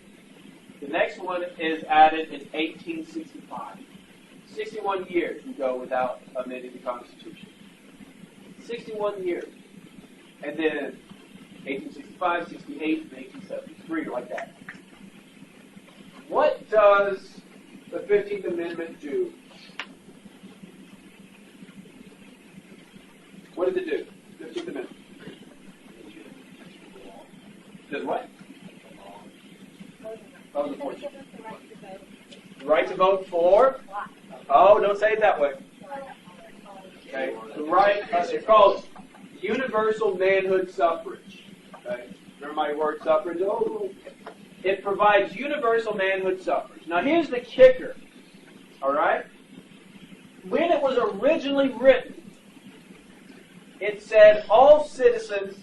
The next one is added in 1865. 61 years we go without amending the Constitution. 61 years. And then 1865, 68, and 1873, like that. What does the 15th Amendment do? What does it do? 15th Amendment. Does what? Oh, the 14th. The right to vote for? Oh, don't say it that way. Okay. The right, it's called universal manhood suffrage. Okay. Remember my word suffrage? Oh, it provides universal manhood suffrage. Now here's the kicker. All right? When it was originally written, it said all citizens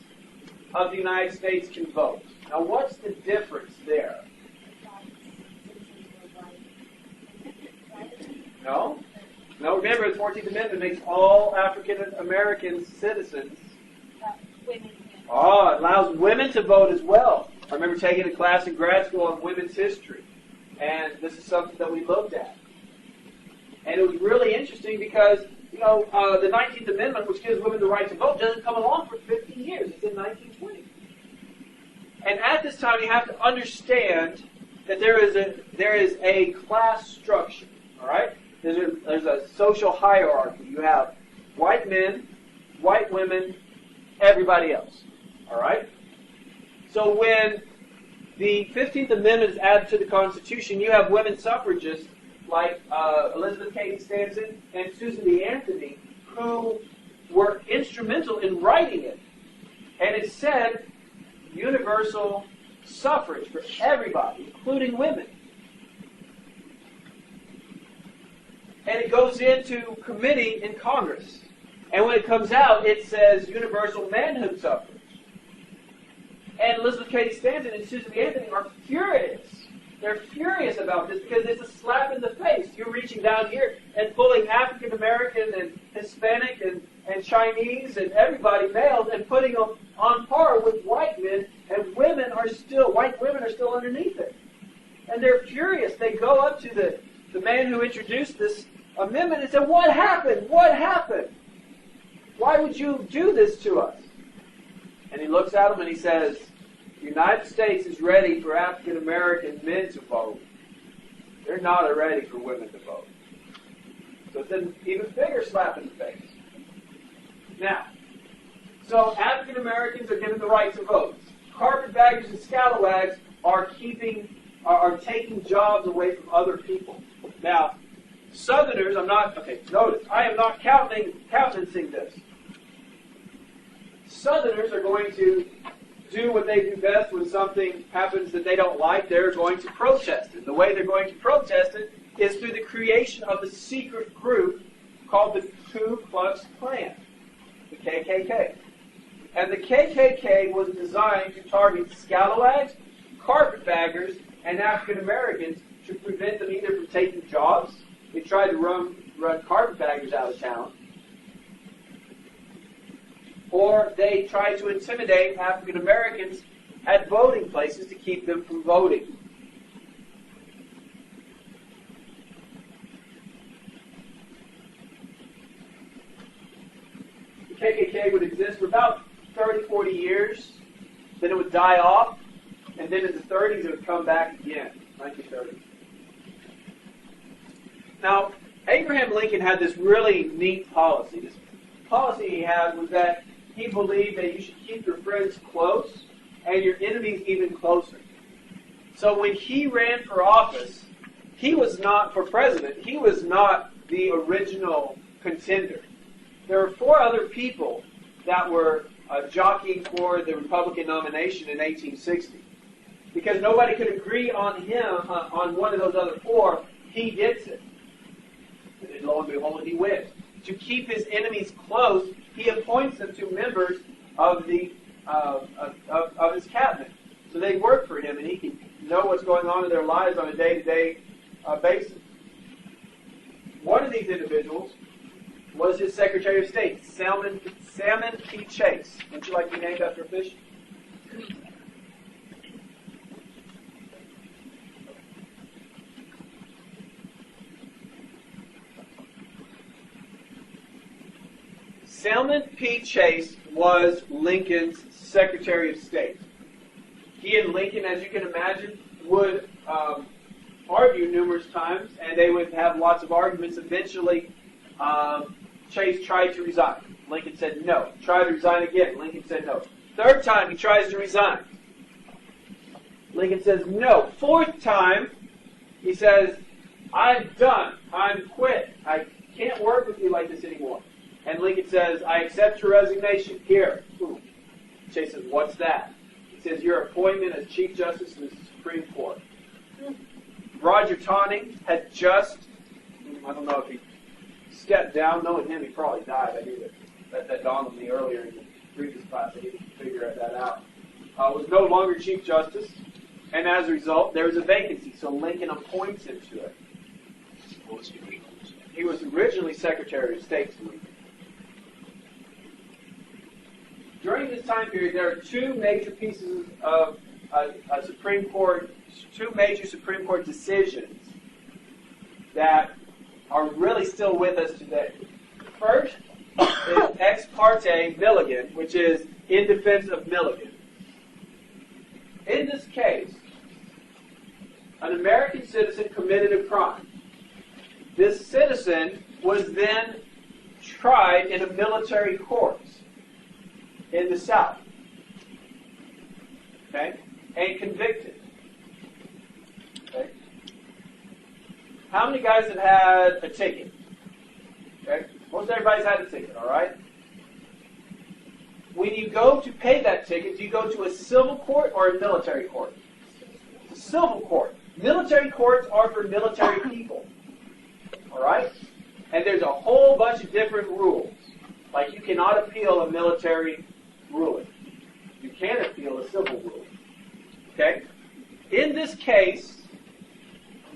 of the United States can vote. Now what's the difference there? No? No, remember the 14th Amendment makes all African American citizens. It allows women to vote as well. I remember taking a class in grad school on women's history, and this is something that we looked at. And it was really interesting because, the 19th Amendment, which gives women the right to vote, doesn't come along for 50 years. It's in 1920. And at this time, you have to understand that there is a class structure. All right, there's a social hierarchy. You have white men, white women, everybody else. All right. So when the 15th Amendment is added to the Constitution, you have women suffragists like Elizabeth Cady Stanton and Susan B. Anthony, who were instrumental in writing it. And it said universal suffrage for everybody, including women. And it goes into committee in Congress. And when it comes out, it says universal manhood suffrage. And Elizabeth Cady Stanton and Susan B. Anthony are furious. They're furious about this because it's a slap in the face. You're reaching down here and pulling African American and Hispanic and Chinese and everybody males and putting them on par with white men, and white women are still underneath it. And they're furious. They go up to the man who introduced this amendment and say, "What happened? What happened? Why would you do this to us?" And he looks at them and he says, "The United States is ready for African American men to vote. They're not ready for women to vote." So it's an even bigger slap in the face. Now, so African Americans are given the right to vote. Carpetbaggers and scalawags are taking jobs away from other people. Now, Southerners, notice, I am not countenancing this. Southerners are going to do what they do best when something happens that they don't like. They're going to protest it. The way they're going to protest it is through the creation of a secret group called the Ku Klux Klan, the KKK. And the KKK was designed to target scalawags, carpetbaggers, and African Americans to prevent them either from taking jobs. They tried to run carpetbaggers out of town. Or they tried to intimidate African Americans at voting places to keep them from voting. The KKK would exist for about 30, 40 years. Then it would die off. And then in the 30s, it would come back again, 1930s. Now, Abraham Lincoln had this really neat policy. This policy he had was that he believed that you should keep your friends close and your enemies even closer. So when he ran for office, he was not for president. He was not the original contender. There were 4 other people that were jockeying for the Republican nomination in 1860. Because nobody could agree on him, on one of those other 4, he gets it. And lo and behold, he wins. To keep his enemies close, he appoints them to members of of his cabinet. So they work for him, and he can know what's going on in their lives on a day-to-day basis. One of these individuals was his Secretary of State, Salmon P. Chase. Would you like to be named after a fish? Salmon P. Chase was Lincoln's Secretary of State. He and Lincoln, as you can imagine, would argue numerous times, and they would have lots of arguments. Eventually, Chase tried to resign. Lincoln said no. Tried to resign again. Lincoln said no. 3rd time, he tries to resign. Lincoln says no. 4th time, he says, "I'm done. I'm quit. I can't work with you like this anymore." And Lincoln says, "I accept your resignation. Here." Ooh. Chase says, "What's that?" He says, "Your appointment as Chief Justice of the Supreme Court." Roger Taney had just, I don't know if he stepped down. Knowing him, he probably died. I knew that dawned on me earlier in the previous class. I didn't figure that out. Was no longer Chief Justice. And as a result, there was a vacancy. So Lincoln appoints him to it. He was originally Secretary of State to Lincoln. During this time period, there are 2 major pieces of a Supreme Court, two major Supreme Court decisions that are really still with us today. First is Ex parte Milligan, which is in defense of Milligan. In this case, an American citizen committed a crime. This citizen was then tried in a military court in the South, okay, and convicted. Okay. How many guys have had a ticket? Okay. Most everybody's had a ticket, all right? When you go to pay that ticket, do you go to a civil court or a military court? A civil court. Military courts are for military people, all right? And there's a whole bunch of different rules. Like you cannot appeal a military ruling. You can appeal a civil ruling. Okay? In this case,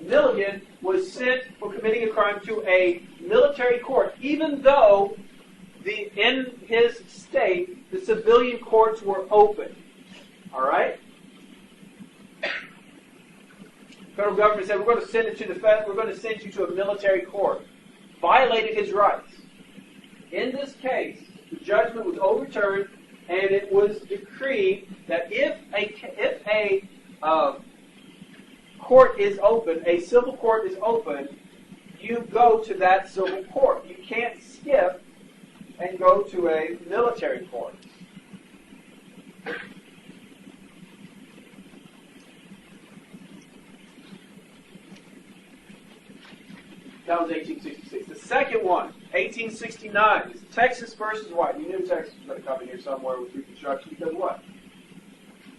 Milligan was sent for committing a crime to a military court, even though in his state the civilian courts were open. All right? The federal government said, we're going to send it to the we're going to send you to a military court. Violated his rights. In this case, the judgment was overturned, and it was decreed that if a court is open, a civil court is open, you go to that civil court. You can't skip and go to a military court. That was 1866. The second one, 1869, is Texas versus what? You knew Texas was going to come in here somewhere with Reconstruction because what?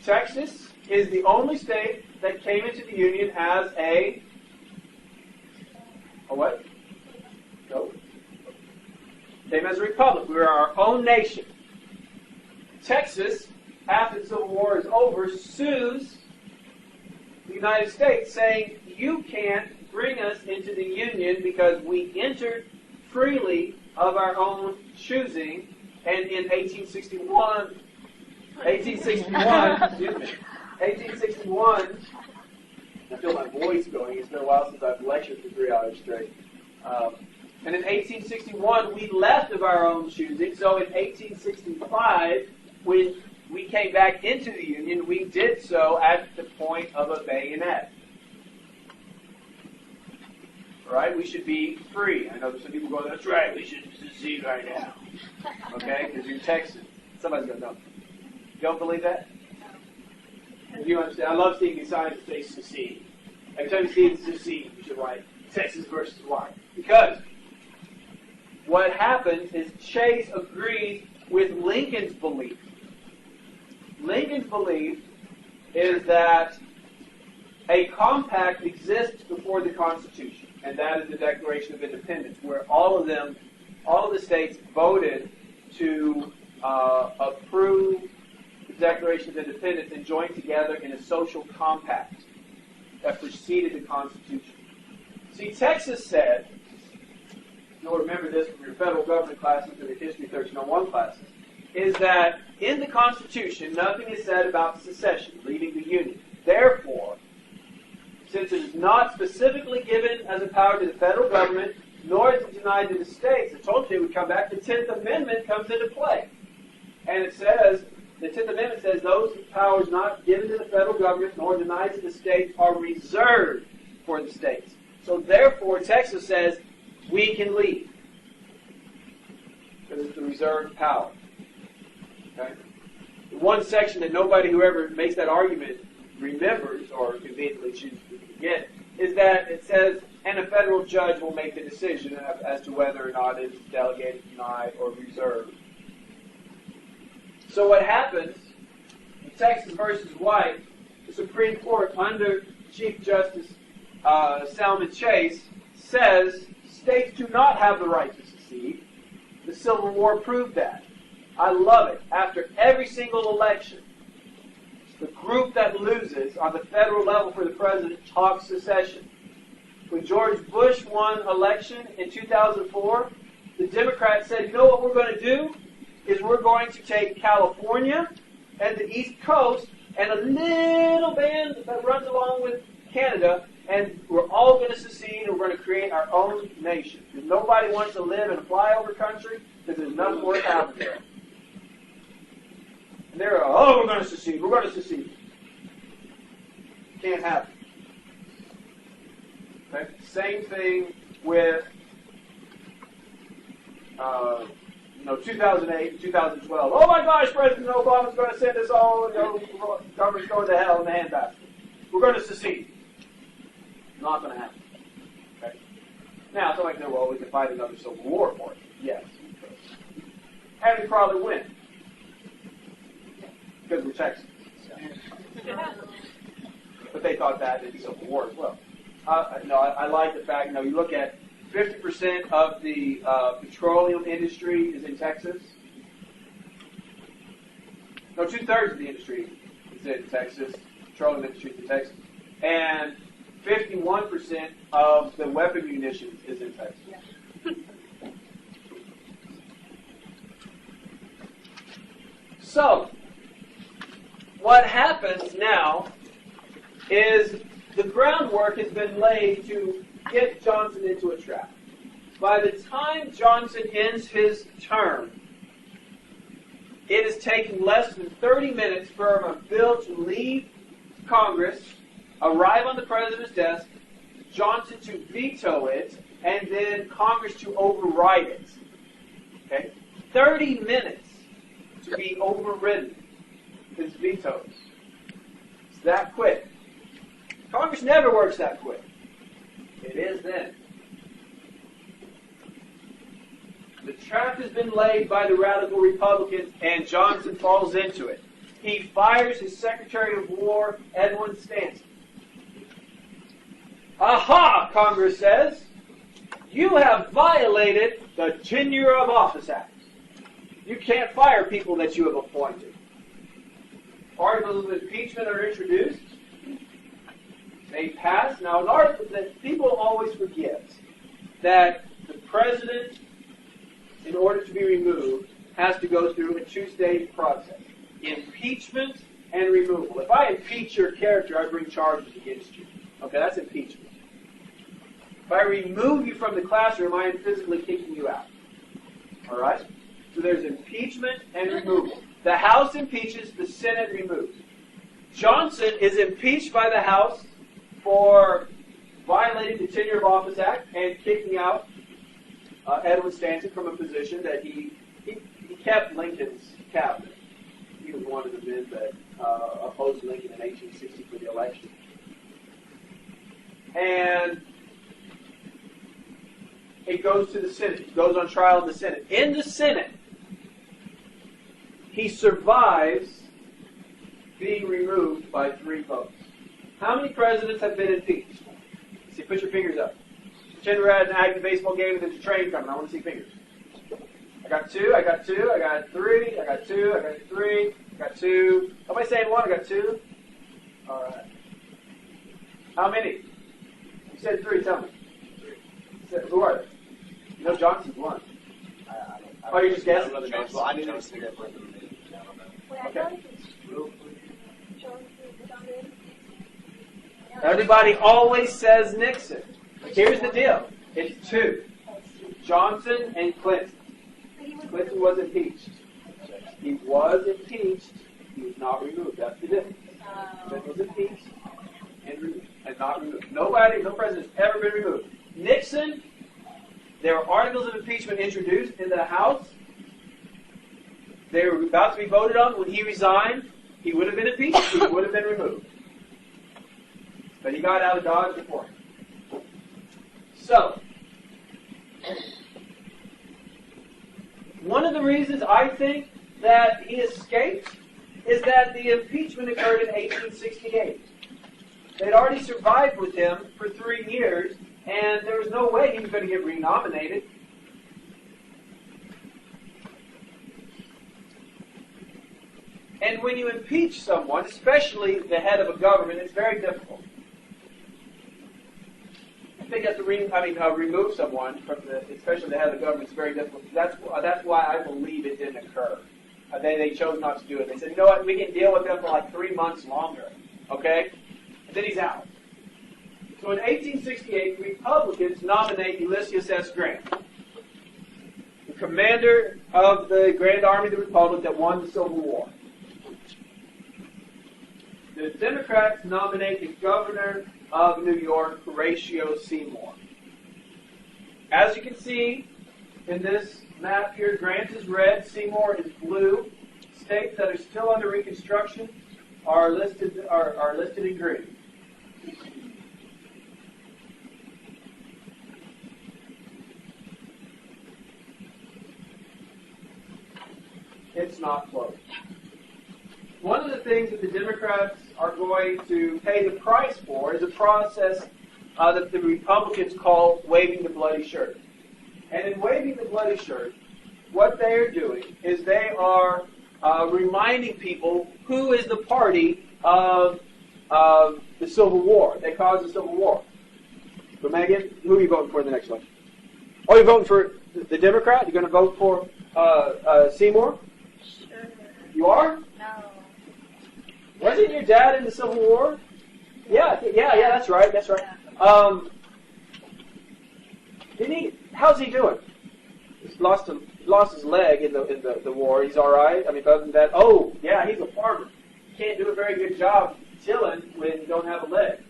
Texas is the only state that came into the Union as a what? No. Came as a republic. We are our own nation. Texas, after the Civil War is over, sues the United States saying, you can't bring us into the Union because we entered freely of our own choosing, and in 1861, excuse me, 1861, I feel my voice going. It's been a while since I've lectured for 3 hours straight. And in 1861, we left of our own choosing. So in 1865, when we came back into the Union, we did so at the point of a bayonet. Right? We should be free. I know there's some people going, that's right, we should secede right now. Okay? Because you're Texan. Somebody's going to know. You don't believe that? If you understand, I love seeing signs that say secede. Every time you see it secede, you should write Texas versus why. Because what happens is Chase agrees with Lincoln's belief. Lincoln's belief is that a compact exists before the Constitution, and that is the Declaration of Independence, where all of the states voted to approve the Declaration of Independence and join together in a social compact that preceded the Constitution. See, Texas said, you'll remember this from your federal government classes or the History 1301 classes, is that in the Constitution, nothing is said about secession, leaving the Union. Therefore, since it is not specifically given as a power to the federal government, nor is it denied to the states, I told you it would come back, the 10th Amendment comes into play. And it says, the 10th Amendment says, those powers not given to the federal government nor denied to the states are reserved for the states. So therefore, Texas says, we can leave. Because it's the reserved power. Okay? The one section that nobody who ever makes that argument remembers or conveniently chooses to forget is that it says, and a federal judge will make the decision as to whether or not it is delegated, denied, or reserved. So what happens in Texas versus White, the Supreme Court under Chief Justice Salmon Chase says states do not have the right to secede. The Civil War proved that. I love it. After every single election, the group that loses on the federal level for the president talks secession. When George Bush won election in 2004, the Democrats said, you know what we're going to do? Is we're going to take California and the East Coast and a little band that runs along with Canada, and we're all going to secede and we're going to create our own nation. Because nobody wants to live in a flyover country because there's nothing worth having there. And they're, oh, we're going to secede, we're going to secede. Can't happen. Okay? Same thing with 2008, 2012. Oh my gosh, President Obama's going to send us all, government's going to hell in the handbasket. We're going to secede. Not going to happen. Okay? Now, somebody can say, well, we can fight another civil war for it. Yes, we could. And we probably win. Because we're Texans. But they thought that in the Civil War as well. I like the fact, you look at 50% of the petroleum industry is in Texas. No, 2/3 of the industry is in Texas. Petroleum industry is in Texas. And 51% of the weapon munitions is in Texas. Yeah. So, what happens now is the groundwork has been laid to get Johnson into a trap. By the time Johnson ends his term, it has taken less than 30 minutes for a bill to leave Congress, arrive on the president's desk, Johnson to veto it, and then Congress to override it. Okay? 30 minutes to be overridden. His vetoes. It's that quick. Congress never works that quick. It is then. The trap has been laid by the radical Republicans, and Johnson falls into it. He fires his Secretary of War, Edwin Stanton. Aha, Congress says, you have violated the Tenure of Office Act. You can't fire people that you have appointed. Articles of impeachment are introduced. They pass. Now, an article that people always forget that the president, in order to be removed, has to go through a two-stage process: impeachment and removal. If I impeach your character, I bring charges against you. Okay, that's impeachment. If I remove you from the classroom, I am physically kicking you out. All right? So there's impeachment and removal. The House impeaches, the Senate removes. Johnson is impeached by the House for violating the Tenure of Office Act and kicking out Edwin Stanton from a position that he kept Lincoln's cabinet. He was one of the men that opposed Lincoln in 1860 for the election. And it goes to the Senate. It goes on trial in the Senate. In the Senate, he survives being removed by 3 votes. How many presidents have been impeached? See, put your fingers up. Pretend we're at an active baseball game and there's a train coming. I want to see fingers. I got 2, I got 2, I got 3, I got 2, I got 3, I got 2. Somebody saying 1, I got 2. All right. How many? You said 3, tell me. Who are they? You know Johnson's 1. Oh, you're just guessing? Well, I didn't figure out what Okay. Everybody always says Nixon. Here's the deal. It's 2. Johnson and Clinton. Clinton was impeached. He was impeached. He was not removed. That's the difference. Clinton was impeached and not removed. No president has ever been removed. Nixon, there were articles of impeachment introduced in the House. They were about to be voted on. When he resigned, he would have been impeached. He would have been removed. But he got out of Dodge before him. So, one of the reasons I think that he escaped is that the impeachment occurred in 1868. They'd already survived with him for 3 years, and there was no way he was going to get renominated. And when you impeach someone, especially the head of a government, it's very difficult. I think you have to remove someone from especially the head of the government. It's very difficult. That's why I believe it didn't occur. They chose not to do it. They said, you know what, we can deal with them for like 3 months longer. Okay? And then he's out. So in 1868, Republicans nominate Ulysses S. Grant, the commander of the Grand Army of the Republic that won the Civil War. The Democrats nominate the governor of New York, Horatio Seymour. As you can see in this map here, Grant is red, Seymour is blue. States that are still under Reconstruction are listed in green. It's not close. One of the things that the Democrats are going to pay the price for is a process that the Republicans call waving the bloody shirt. And in waving the bloody shirt, what they are doing is they are reminding people who is the party of the Civil War. They caused the Civil War. But Megan, who are you voting for in the next election? Oh, you're voting for the Democrat? You're going to vote for Seymour? Sure. You are? No. Wasn't your dad in the Civil War? Yeah, that's right. Didn't he? How's he doing? He's lost his leg in the war. He's all right. I mean, other than that, oh yeah, he's a farmer. Can't do a very good job tilling when you don't have a leg.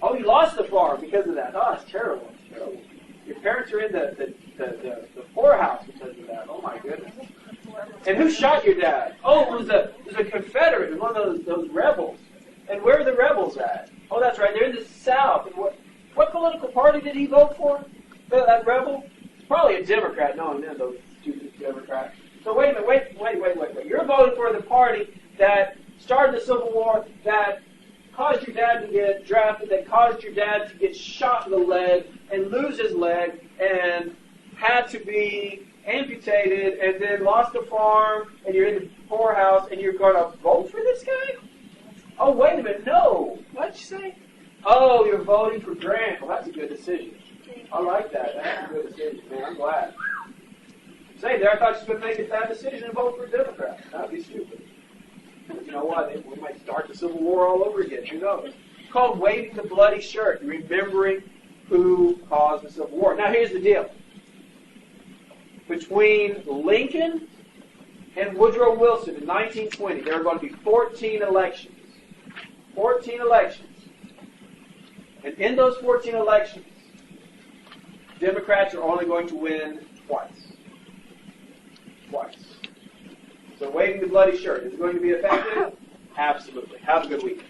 Oh, he lost the farm because of that. Oh, it's terrible. It's terrible. Your parents are in the poorhouse because of that. Oh my goodness. And who shot your dad? Oh, it was a Confederate. It was one of those rebels. And where are the rebels at? Oh, that's right. They're in the South. And what political party did he vote for? That rebel? Probably a Democrat. No, those stupid Democrats. So wait a minute. Wait. You're voting for the party that started the Civil War, that caused your dad to get drafted, that caused your dad to get shot in the leg and lose his leg and had to be amputated and then lost a farm and you're in the poorhouse and you're going to vote for this guy? Oh, wait a minute. No. What'd you say? Oh, you're voting for Grant. Well, that's a good decision. I like that. That's a good decision, man. I'm glad. Say there, I thought you were going to make a bad decision and vote for a Democrat. That would be stupid. But you know what? We might start the Civil War all over again. Who knows? It's called waving the bloody shirt, remembering who caused the Civil War. Now, here's the deal. Between Lincoln and Woodrow Wilson in 1920, there are going to be 14 elections. 14 elections. And in those 14 elections, Democrats are only going to win twice. Twice. So waving the bloody shirt, is it going to be effective? Absolutely. Have a good weekend.